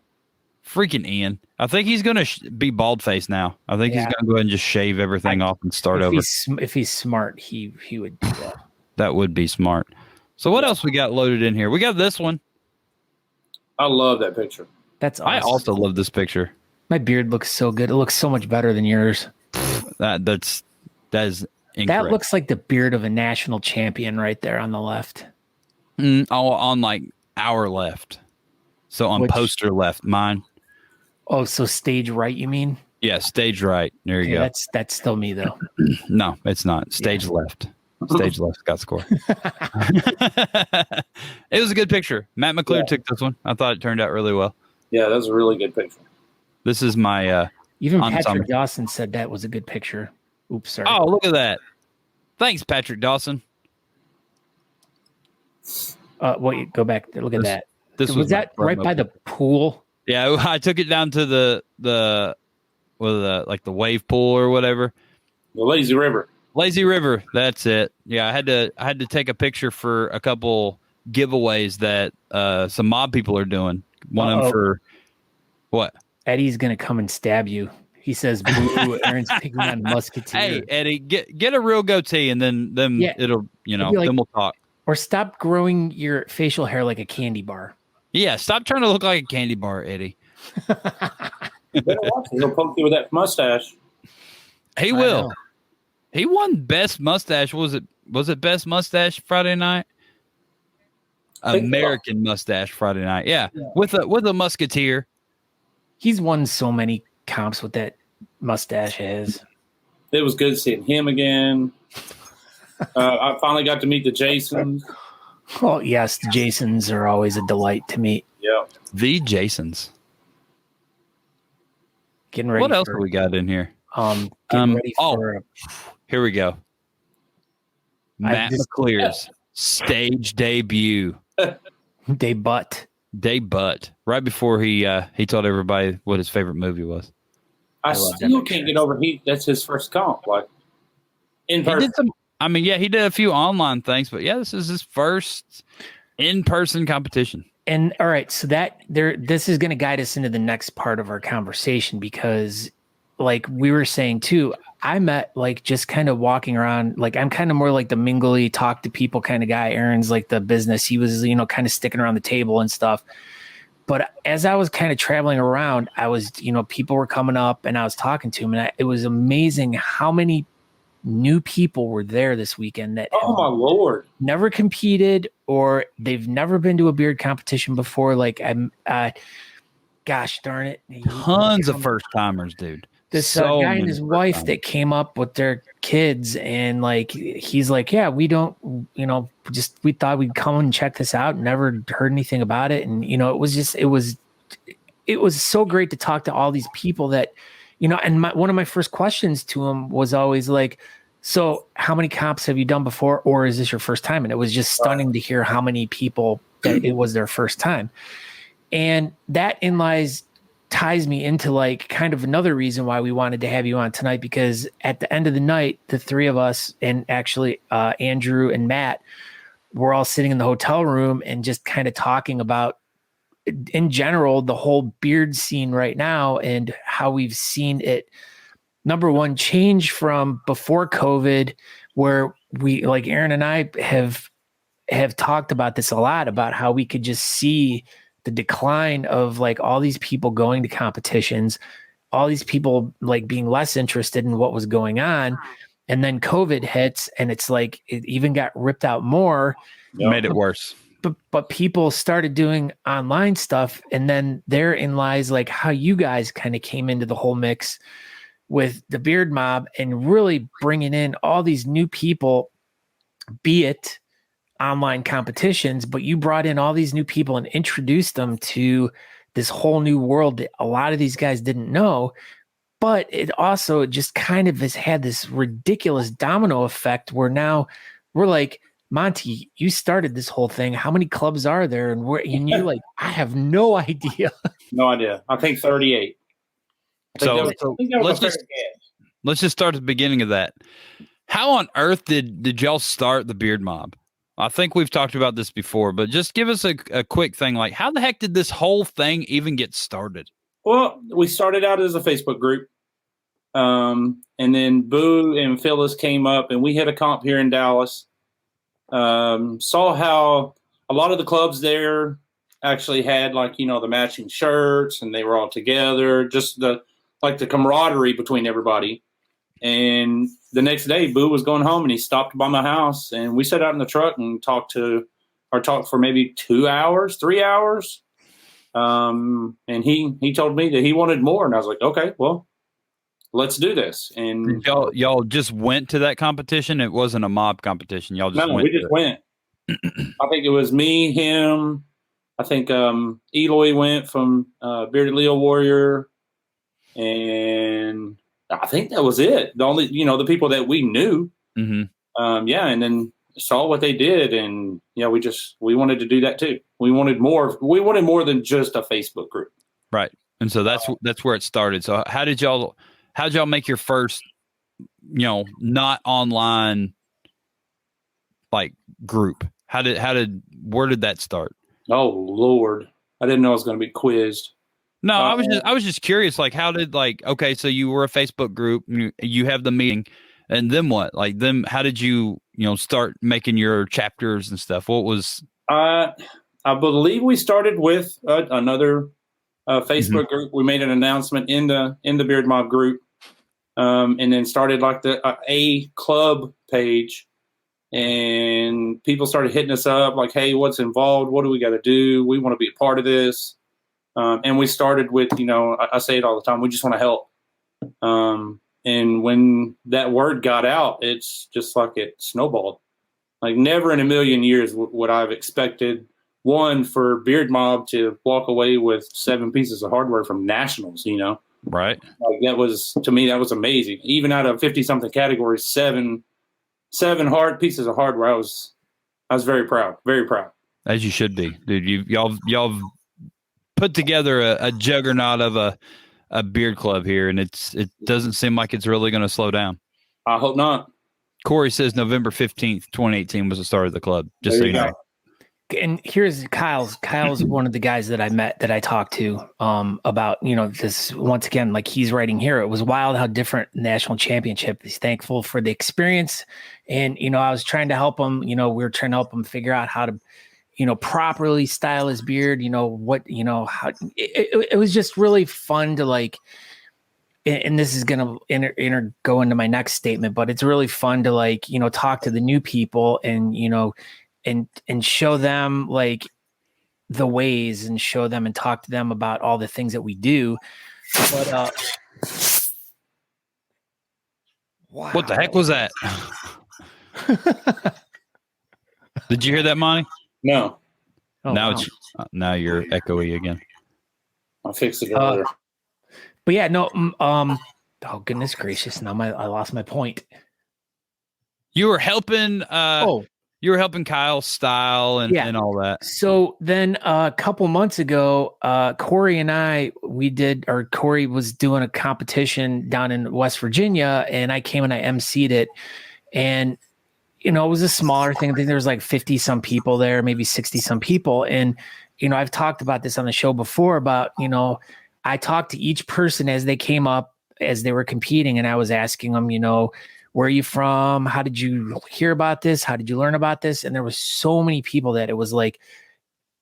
Freaking Ian. I think he's going to be bald-faced now. I think he's going to go ahead and just shave everything off and start over. If he's smart, he would do that. That would be smart. So what else we got loaded in here? We got this one. I love that picture. That's awesome. I also love this picture. My beard looks so good. It looks so much better than yours. That is incorrect. That looks like the beard of a national champion right there on the left. On like our left. So on poster left, mine. Oh, so stage right, you mean? Yeah, stage right. There you go. That's still me though. No, it's not. Stage left. Stage left got score. It was a good picture. Matt McClure took this one. I thought it turned out really well. Yeah, that was a really good picture. This is my even Patrick Dawson said that was a good picture. Oops, sorry. Oh, look at that. Thanks, Patrick Dawson. Wait, go back. Look at that. This was that right by the pool? Yeah, I took it down to the wave pool or whatever. The lazy river. Lazy River, that's it. Yeah, I had to take a picture for a couple giveaways that some mob people are doing. One of them for what? Eddie's gonna come and stab you. He says, "Boo!" Aaron's picking on Musketeer. Hey, Eddie, get a real goatee, and then it'll then we'll talk. Or stop growing your facial hair like a candy bar. Yeah, stop trying to look like a candy bar, Eddie. Better watch it. He'll poke you with that mustache. He will. He won best mustache. Was it best mustache Friday night? American mustache Friday night. Yeah. With a musketeer. He's won so many comps with that mustache of his. It was good seeing him again. I finally got to meet the Jasons. Oh yes, the Jasons are always a delight to meet. Yeah. The Jasons. Getting ready. What else have we got in here? Getting ready for here we go. Matt McClear's stage debut. Debut. Right before he told everybody what his favorite movie was. I still can't get over that's his first comp. Like in person. He did a few online things, but this is his first in-person competition. And all right, so this is going to guide us into the next part of our conversation because, like we were saying too, I met like just kind of walking around. Like I'm kind of more like the mingly, talk to people kind of guy. Aaron's like the business. He was kind of sticking around the table and stuff. But as I was kind of traveling around, I was people were coming up and I was talking to them, and it was amazing how many new people were there this weekend that my Lord, never competed or they've never been to a beard competition before. Like gosh darn it, tons of first timers, dude. This guy and his wife that came up with their kids, and like he's like, yeah, we don't, we thought we'd come and check this out. Never heard anything about it, and it was so great to talk to all these people that. And one of my first questions to him was always like, so how many comps have you done before? Or is this your first time? And it was just stunning to hear how many people that it was their first time. And that ties me into like kind of another reason why we wanted to have you on tonight, because at the end of the night, the three of us and actually Andrew and Matt were all sitting in the hotel room and just kind of talking about in general, the whole beard scene right now and how we've seen it, number one, change from before COVID, where we, like Aaron and I have talked about this a lot, about how we could just see the decline of like all these people going to competitions, all these people like being less interested in what was going on. And then COVID hits and it's like, it even got ripped out more. Made it worse. But people started doing online stuff, and then therein lies like how you guys kind of came into the whole mix with the Beard Mob and really bringing in all these new people, be it online competitions, but you brought in all these new people and introduced them to this whole new world that a lot of these guys didn't know. But it also just kind of has had this ridiculous domino effect where now we're like, Monty, you started this whole thing. How many clubs are there? And you're like, I have no idea. No idea. I think 38. Let's just start at the beginning of that. How on earth did y'all start the Beard Mob? I think we've talked about this before, but just give us a quick thing. Like, how the heck did this whole thing even get started? Well, we started out as a Facebook group. And then Boo and Phyllis came up, and we had a comp here in Dallas. Saw how a lot of the clubs there actually had like, the matching shirts, and they were all together, just the camaraderie between everybody. And the next day, Boo was going home, and he stopped by my house, and we sat out in the truck and talked for maybe 2 hours, 3 hours. And he told me that he wanted more, and I was like, okay, well, let's do this. And y'all just went to that competition. It wasn't a mob competition. Y'all just went. We just went. I think it was me, him. I think Eloy went from Bearded Leo Warrior, and I think that was it. The only, the people that we knew. Mm-hmm. And then saw what they did, and we wanted to do that too. We wanted more. We wanted more than just a Facebook group, right? And so that's where it started. So how did y'all make your first, not online like group? Where did that start? Oh Lord, I didn't know I was going to be quizzed. No, I was just curious. Like, how did okay, so you were a Facebook group, you have the meeting, and then what? Like, then how did you start making your chapters and stuff? What was? I believe we started with another Facebook group. We made an announcement in the Beard Mob group, and then started like the a club page. And people started hitting us up like, hey, what's involved? What do we got to do? We want to be a part of this. And we started with, I say it all the time, we just want to help. And when that word got out, it's just like it snowballed. Like never in a million years would I have expected one for Beard Mob to walk away with 7 pieces of hardware from nationals, Right. Like that was, to me, that was amazing. Even out of 50 something categories, seven hard pieces of hardware. I was very proud, very proud. As you should be, dude. Y'all put together a juggernaut of a beard club here, and it doesn't seem like it's really going to slow down. I hope not. Corey says November 15th, 2018 was the start of the club. Just so you know. And here's Kyle's. Kyle's one of the guys that I met, that I talked to about, this once again, like he's writing here. It was wild how different national championship. He's thankful for the experience. And, I was trying to help him, we were trying to help him figure out how to, properly style his beard, how it was just really fun to like, and this is going to go into my next statement, but it's really fun to like, talk to the new people and, and show them like the ways, and show them and talk to them about all the things that we do. But wow. What the heck was that? Did you hear that, Monty? No. Oh, now wow. Now you're echoey again. I'll fix it earlier. But yeah, no. Oh goodness gracious! Now I lost my point. You were helping. You were helping Kyle style and all that. So then a couple months ago, Corey and Corey was doing a competition down in West Virginia, and I came and I emceed it. And, it was a smaller thing. I think there was like 50 some people there, maybe 60 some people. And, I've talked about this on the show before about, I talked to each person as they came up, as they were competing, and I was asking them, where are you from? How did you hear about this? How did you learn about this? And there was so many people that it was like,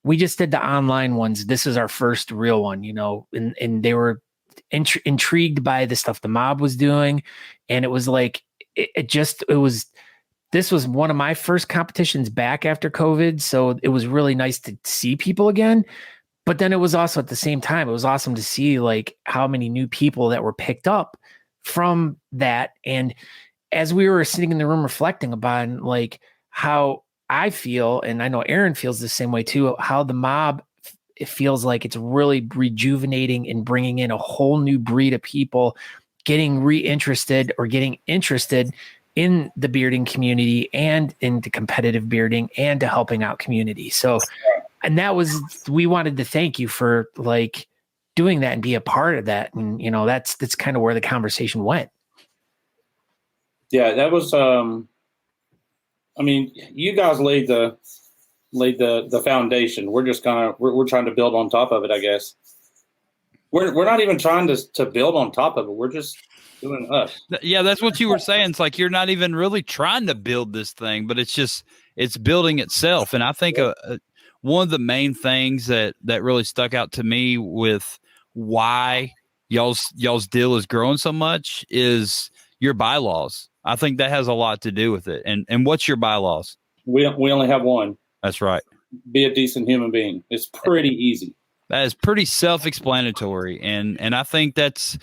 we just did the online ones. This is our first real one, and they were intrigued by the stuff the mob was doing. And it was like, this was one of my first competitions back after COVID. So it was really nice to see people again. But then it was also at the same time, it was awesome to see like how many new people that were picked up from that. And as we were sitting in the room reflecting about like how I feel, and I know Aaron feels the same way too, how the mob, it feels like it's really rejuvenating and bringing in a whole new breed of people getting reinterested or getting interested in the bearding community and into competitive bearding and to helping out community. So, and we wanted to thank you for like doing that and be a part of that. And, that's kind of where the conversation went. Yeah, that was. You guys laid the foundation. We're just we're trying to build on top of it, I guess. We're not even trying to build on top of it. We're just doing us. Yeah, that's what you were saying. It's like you're not even really trying to build this thing, but it's building itself. And I think one of the main things that really stuck out to me with why y'all's deal is growing so much is your bylaws. I think that has a lot to do with it. And what's your bylaws? We only have one. That's right. Be a decent human being. It's pretty easy. That is pretty self-explanatory, and I think that's,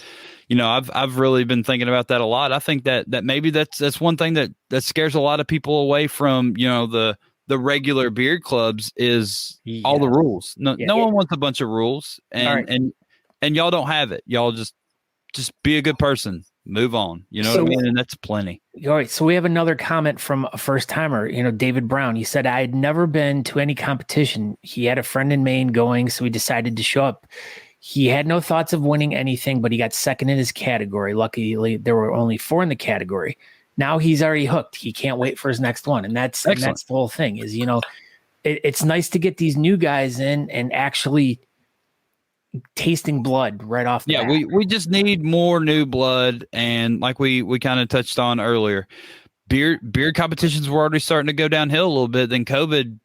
I've really been thinking about that a lot. I think that maybe that's one thing that scares a lot of people away from the regular beard clubs is all the rules. No one wants a bunch of rules, and y'all don't have it. Y'all just be a good person. Move on. You know what I mean? And that's plenty. All right. So we have another comment from a first timer, David Brown. He said, I had never been to any competition. He had a friend in Maine going, so he decided to show up. He had no thoughts of winning anything, but he got second in his category. Luckily, there were only 4 in the category. Now he's already hooked. He can't wait for his next one. And that's the whole thing is, it's nice to get these new guys in and actually tasting blood right off the bat. we just need more new blood, and like we kind of touched on earlier, beard competitions were already starting to go downhill a little bit. Then COVID,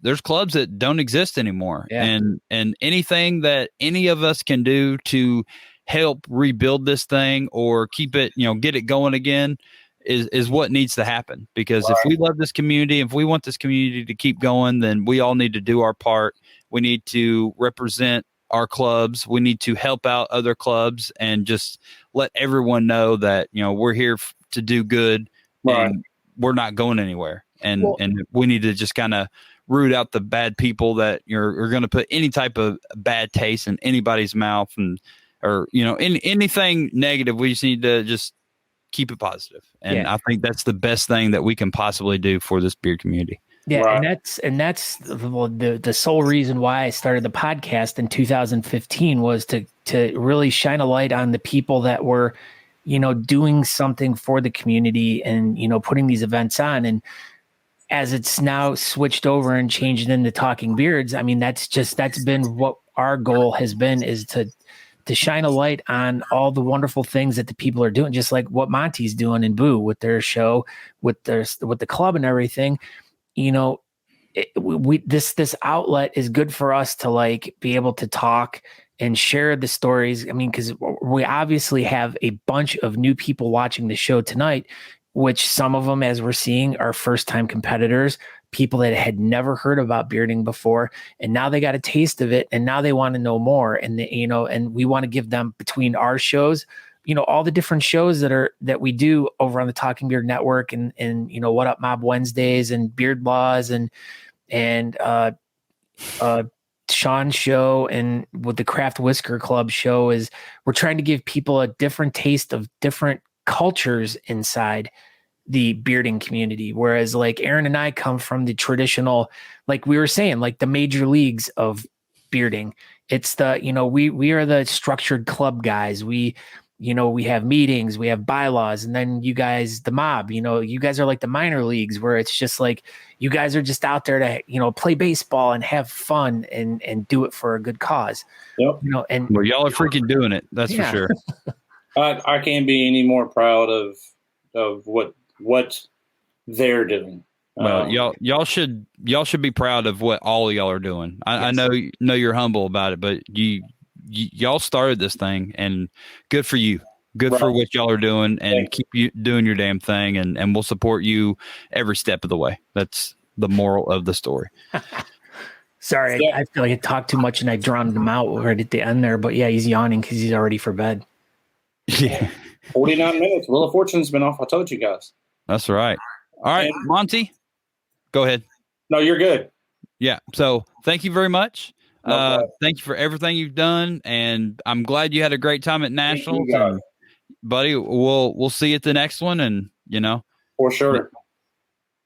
there's clubs that don't exist anymore, and anything that any of us can do to help rebuild this thing or keep it, get it going again is what needs to happen. Because if we love this community, if we want this community to keep going, then we all need to do our part. We need to represent our clubs. We need to help out other clubs and just let everyone know that, we're here to do good and we're not going anywhere. And we need to just kind of root out the bad people that are going to put any type of bad taste in anybody's mouth or anything negative. We just need to just keep it positive. And I think that's the best thing that we can possibly do for this beard community. Yeah, and that's the sole reason why I started the podcast in 2015 was to really shine a light on the people that were, doing something for the community and, putting these events on. And as it's now switched over and changed into Talking Beards, I mean, that's been what our goal has been, is to shine a light on all the wonderful things that the people are doing, just like what Monty's doing in Boo with their show, with the club and everything. This outlet is good for us to be able to talk and share the stories. I mean, because we obviously have a bunch of new people watching the show tonight, which some of them, as we're seeing, are first-time competitors, people that had never heard about bearding before, and now they got a taste of it, and now they want to know more. And and we want to give them, between our shows, all the different shows that we do over on the Talking Beard Network and What Up Mob Wednesdays and Beard Laws and Sean's show and with the Craft Whisker Club show, is we're trying to give people a different taste of different cultures inside the bearding community. Whereas Aaron and I come from the traditional, like we were saying, the major leagues of bearding. It's the, we are the structured club guys. We have meetings, we have bylaws, and then you guys, the mob, you guys are like the minor leagues, where it's just you guys are just out there to, play baseball and have fun and do it for a good cause. Yep. And well, y'all are freaking doing it. That's for sure. I can't be any more proud of what they're doing. Well, y'all should be proud of what all of y'all are doing. I know you're humble about it, but y'all started this thing, and good for you. Good for what y'all are doing, and keep you doing your damn thing, and we'll support you every step of the way. That's the moral of the story. Sorry, I feel like I talked too much and I drowned him out right at the end there, but he's yawning because he's already for bed. Yeah. 49 minutes. Wheel of Fortune's been off. I told you guys. That's right. All right, Monty, go ahead. No, you're good. Yeah. So thank you very much. Thank you for everything you've done, and I'm glad you had a great time at Nationals. And, buddy, we'll see you at the next one, and for sure.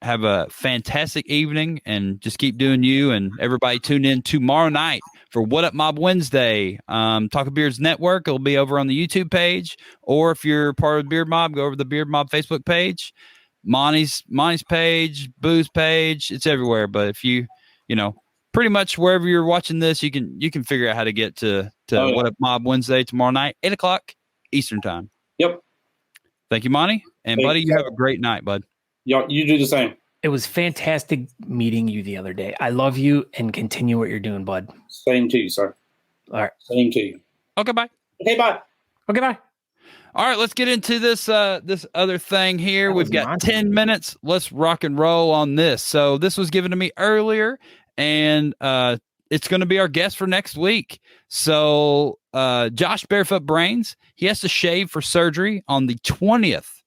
Have a fantastic evening, and just keep doing you. And everybody tune in tomorrow night for What Up Mob Wednesday. Talking Beards Network. It'll be over on the YouTube page, or if you're part of the Beard Mob, go over to the Beard Mob Facebook page, Monty's page, Boo's page. It's everywhere. But if you pretty much wherever you're watching this, you can figure out how to get to What Up Mob Wednesday tomorrow night, 8:00 Eastern time. Yep. Thank you, Monty. And buddy, you have a great night, bud. You do the same. it was fantastic meeting you the other day. I love you, and continue what you're doing, bud. Same to you, sir. All right. Same to you. Okay, bye. Okay, bye. Okay, bye. All right, let's get into this this other thing here. That We've was got Monty. 10 minutes. Let's rock and roll on this. So this was given to me earlier, and it's going to be our guest for next week. So Josh Barefoot Brains, he has to shave for surgery on the 20th.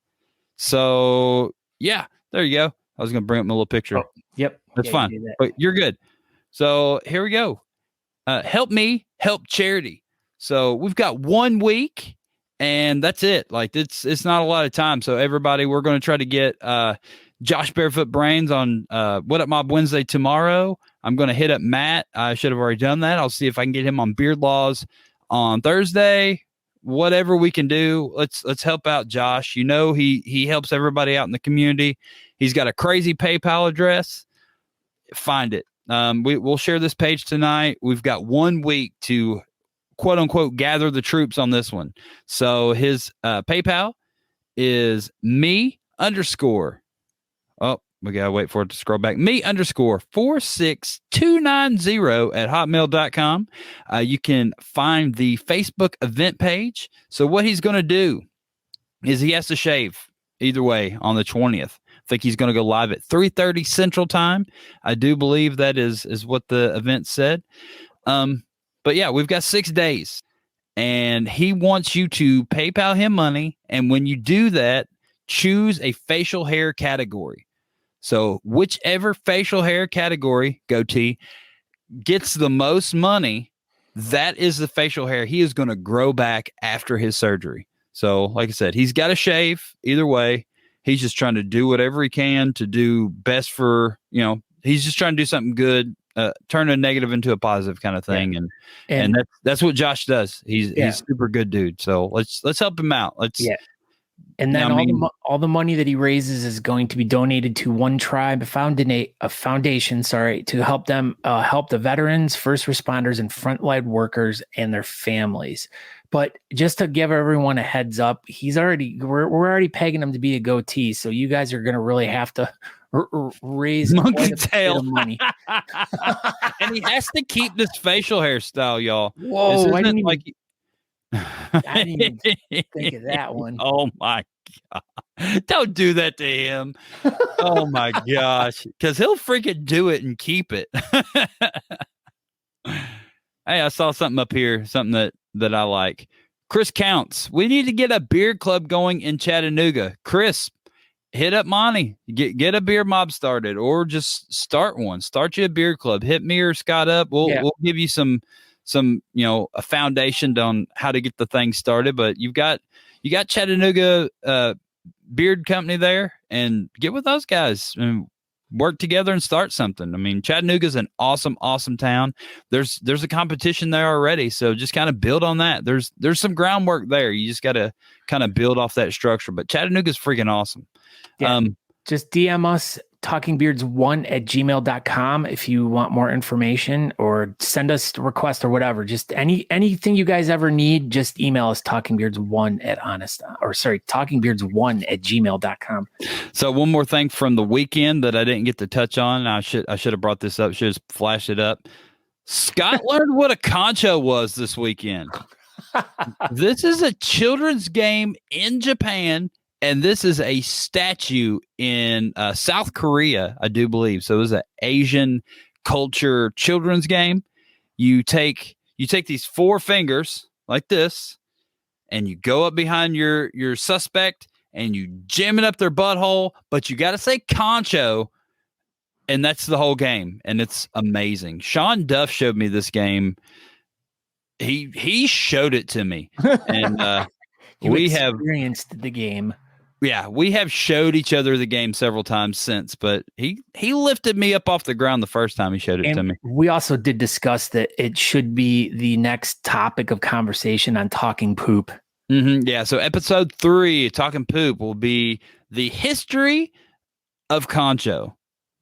So yeah, there you go. I was going to bring up my little picture. Oh, yep. That's fine, but you're good. So here we go. Help me help charity. So we've got 1 week, and that's it. Like it's not a lot of time. So everybody, we're going to try to get Josh Barefoot Brains on What Up Mob Wednesday tomorrow. I'm going to hit up Matt. I should have already done that. I'll see if I can get him on Beard Laws on Thursday. Whatever we can do, let's help out Josh. You know, he helps everybody out in the community. He's got a crazy PayPal address. Find it. We'll share this page tonight. We've got 1 week to quote unquote gather the troops on this one. So his PayPal is me _ oh, we gotta wait for it to scroll back. Me _ 46290 at hotmail.com. You can find the Facebook event page. So what he's going to do is he has to shave either way on the 20th. I think he's going to go live at 3:30 Central Time. I do believe that is what the event said. But yeah, we've got 6 days, and he wants you to PayPal him money. And when you do that, choose a facial hair category. So whichever facial hair category, goatee, gets the most money, that is the facial hair he is going to grow back after his surgery. So like I said, he's got to shave either way. He's just trying to do whatever he can to do best for, he's just trying to do something good, turn a negative into a positive kind of thing. Yeah. And that's what Josh does. He's a super good dude. So let's help him out. And then all the money that he raises is going to be donated to One Tribe, a foundation, to help them help the veterans, first responders, and frontline workers and their families. But just to give everyone a heads up, we're already pegging him to be a goatee, so you guys are going to really have to raise monkey tail money. And he has to keep this facial hairstyle, y'all. Whoa! I didn't even think of that one. Oh my God. Don't do that to him. Oh my gosh. Because he'll freaking do it and keep it. Hey, I saw something up here, something that I like. Chris Counts. We need to get a beard club going in Chattanooga. Chris, hit up Monty. Get a beer mob started, or just start one. Start you a beard club. Hit me or Scott up. We'll give you some a foundation on how to get the thing started. But you got Chattanooga beard company there, and get with those guys and work together and start something. I mean, Chattanooga's an awesome town. There's a competition there already, so just kind of build on that. There's some groundwork there. You just got to kind of build off that structure. But Chattanooga's freaking awesome. Yeah. Just DM us talkingbeards1@gmail.com if you want more information, or send us a request or whatever. Just anything you guys ever need, just email us talkingbeards1@gmail.com. So one more thing from the weekend that I didn't get to touch on. I should have brought this up. Should have flashed it up. Scott learned what a concho was this weekend. This is a children's game in Japan. And this is a statue in South Korea, I do believe. So it was an Asian culture children's game. You take these 4 fingers like this, and you go up behind your suspect, and you jam it up their butthole. But you got to say concho, and that's the whole game. And it's amazing. Sean Duff showed me this game. He showed it to me, and we have experienced the game. Yeah, we have showed each other the game several times since, but he lifted me up off the ground the first time he showed it to me. We also did discuss that it should be the next topic of conversation on talking poop. Mm-hmm, yeah, so episode 3, talking poop, will be the history of concho.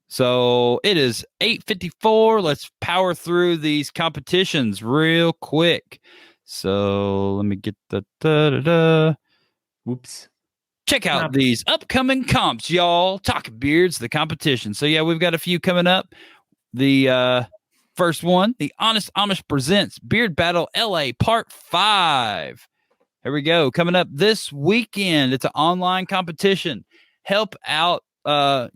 So it is 8:54. Let's power through these competitions real quick. So let me get the Whoops. check out these upcoming comps, y'all. Talking Beards, the competition. So yeah, we've got a few coming up. The first one, the Honest Amish presents Beard Battle LA Part 5. Here we go. Coming up this weekend. It's an online competition. Help out, the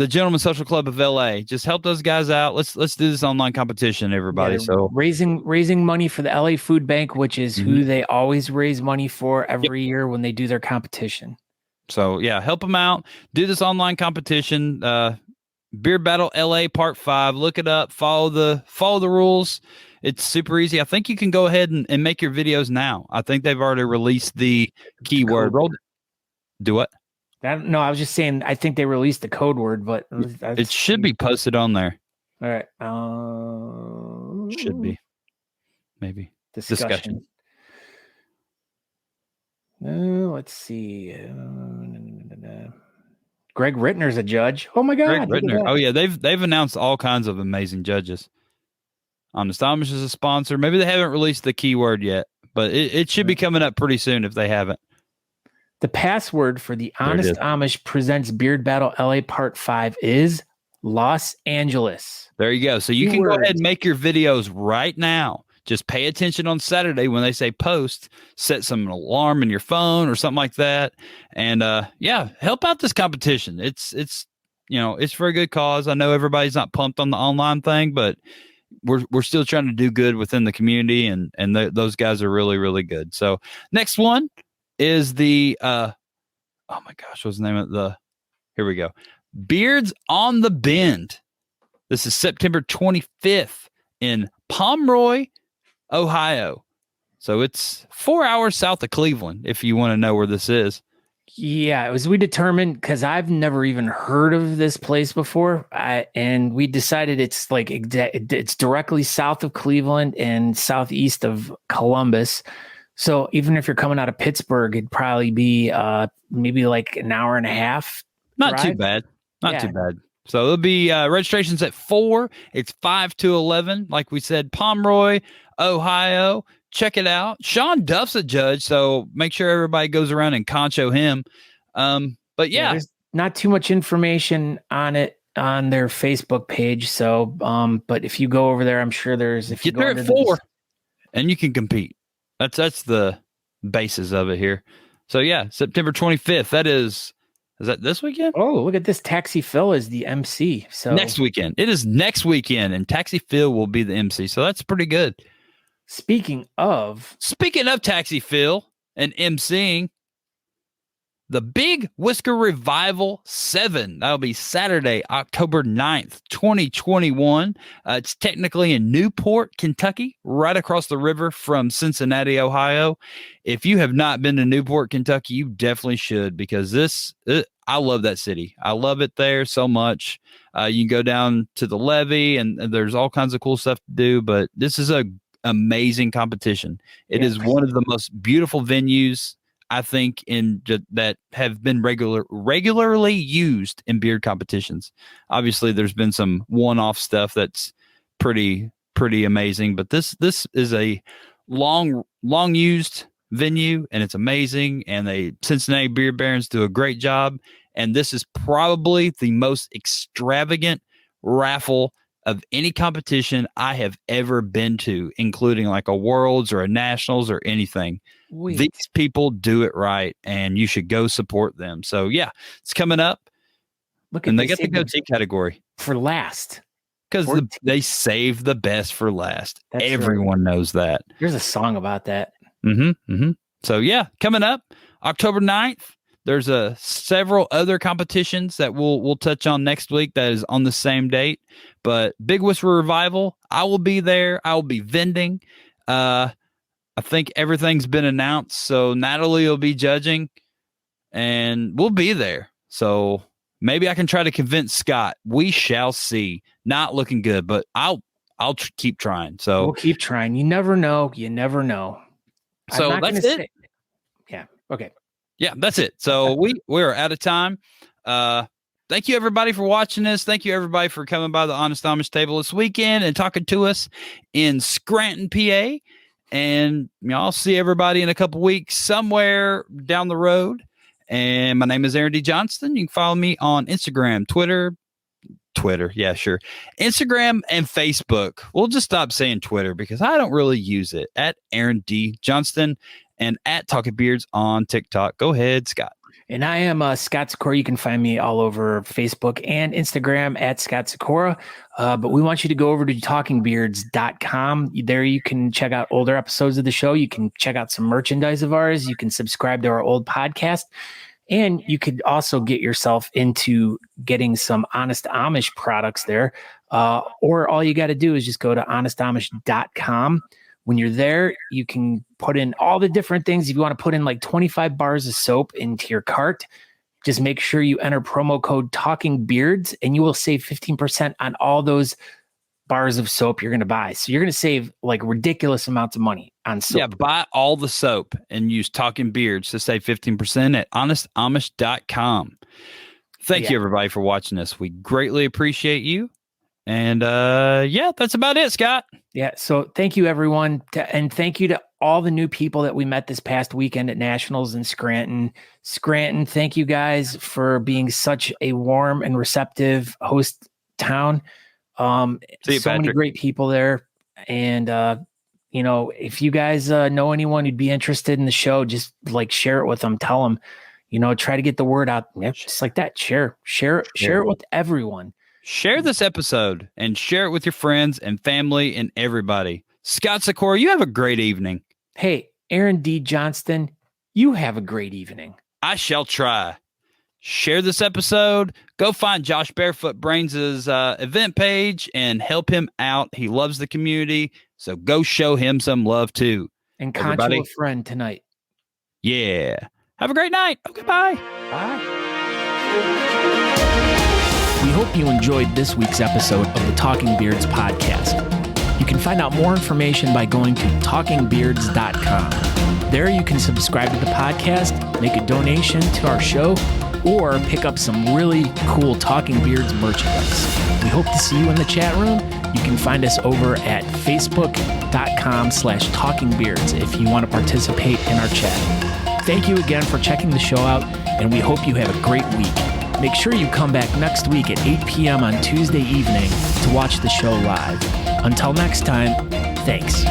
Gentlemen's Social Club of LA. Just help those guys out. Let's do this online competition, everybody. So raising money for the LA Food Bank, which is who they always raise money for every year when they do their competition. So yeah, help them out. Do this online competition. Beard Battle LA Part 5. Look it up. Follow the rules. It's super easy. I think you can go ahead and make your videos now. I think they've already released the keyword. Do what? No, I was just saying, I think they released the code word, but it should be posted on there. All right. Should be. Maybe. Discussion. Let's see. Greg Rittner's a judge. Oh my God. Greg Rittner. Oh yeah. They've announced all kinds of amazing judges. Honest Amish is a sponsor. Maybe they haven't released the keyword yet, but it should be coming up pretty soon if they haven't. The password for the Honest Amish Presents Beard Battle LA Part 5 is Los Angeles. There you go. So you can go ahead and make your videos right now. Just pay attention on Saturday when they say post, set some alarm in your phone or something like that. And help out this competition. It's for a good cause. I know everybody's not pumped on the online thing, but we're still trying to do good within the community, and those guys are really, really good. So next one is the oh my gosh, what's the name of here we go. Beards on the Bend. This is September 25th in Pomeroy, Ohio. So it's 4 hours south of Cleveland, if you want to know where this is. Yeah, it was, we determined, because I've never even heard of this place before, and we decided it's like it's directly south of Cleveland and southeast of Columbus. So even if you're coming out of Pittsburgh, it'd probably be maybe like an hour and a half. Not too bad. Not too bad. So it'll be registrations at 4. It's 5 to 11. Like we said, Pomeroy, Ohio. Check it out. Sean Duff's a judge, so make sure everybody goes around and concho him. But yeah, there's not too much information on it on their Facebook page. So, but if you go over there, I'm sure there's. If get you there at 4, and you can compete. That's the basis of it here. So yeah, September 25th. Is that this weekend? Oh, look at this. Taxi Phil is the MC. So next weekend. It is next weekend, and Taxi Phil will be the MC. So that's pretty good. Speaking of Taxi Phil and MCing, the Big Whisker Revival 7. That'll be Saturday, October 9th, 2021. It's technically in Newport, Kentucky, right across the river from Cincinnati, Ohio. If you have not been to Newport, Kentucky, you definitely should, because I love that city. I love it there so much. You can go down to the levee, and there's all kinds of cool stuff to do, but this is a amazing competition. It is one of the most beautiful venues, I think, that have been regularly used in beard competitions. Obviously, there's been some one-off stuff that's pretty amazing, but this is a long used venue, and it's amazing. And the Cincinnati Beard Barons do a great job. And this is probably the most extravagant raffle of any competition I have ever been to, including like a Worlds or a Nationals or anything. These people do it right, and you should go support them. So yeah, it's coming up. Look, and they get the goatee category for last, because they save the best for last. Everyone knows that. There's a song about that. So yeah, coming up October 9th. There's several other competitions that we'll touch on next week that is on the same date. But Big Whisker Revival, I will be there. I will be vending. I think everything's been announced. So Natalie will be judging, and we'll be there. So maybe I can try to convince Scott. We shall see. Not looking good, but I'll keep trying. So we'll keep trying. You never know. So that's it. Yeah. Okay. Yeah, that's it. So we're out of time. Thank you, everybody, for watching this. Thank you, everybody, for coming by the Honest Amish table this weekend and talking to us in Scranton, PA. And I'll see everybody in a couple weeks somewhere down the road. And my name is Aaron D. Johnston. You can follow me on Instagram, Twitter. Yeah, sure. Instagram and Facebook. We'll just stop saying Twitter because I don't really use it. At Aaron D. Johnston and at Talking Beards on TikTok. Go ahead, Scott. And I am Scott Sikora. You can find me all over Facebook and Instagram at Scott Sikora. But we want you to go over to talkingbeards.com. There you can check out older episodes of the show. You can check out some merchandise of ours. You can subscribe to our old podcast. And you could also get yourself into getting some Honest Amish products there. Or all you got to do is just go to honestamish.com. When you're there, you can put in all the different things. If you want to put in like 25 bars of soap into your cart, just make sure you enter promo code Talking Beards and you will save 15% on all those bars of soap you're going to buy. So you're going to save like ridiculous amounts of money on soap. Yeah, buy all the soap and use Talking Beards to save 15% at honestamish.com. Thank you, everybody, for watching us. We greatly appreciate you. And that's about it, Scott. Yeah, so thank you, everyone. And thank you to all the new people that we met this past weekend at Nationals in Scranton. Thank you guys for being such a warm and receptive host town. So many great people there. And, if you guys know anyone who'd be interested in the show, just like share it with them. Tell them, try to get the word out. Yeah, just like that. Share it with everyone. Share this episode and share it with your friends and family and everybody. Scott Sikora, you have a great evening. Hey, Aaron D. Johnston, you have a great evening. I shall try. Share this episode. Go find Josh Barefoot Brains' event page and help him out. He loves the community, so go show him some love too. And conjure a friend tonight. Yeah. Have a great night. Oh, goodbye. Bye. We hope you enjoyed this week's episode of the Talking Beards podcast. You can find out more information by going to talkingbeards.com. There you can subscribe to the podcast, make a donation to our show, or pick up some really cool Talking Beards merchandise. We hope to see you in the chat room. You can find us over at facebook.com/talkingbeards if you want to participate in our chat. Thank you again for checking the show out, and we hope you have a great week. Make sure you come back next week at 8 p.m. on Tuesday evening to watch the show live. Until next time, thanks.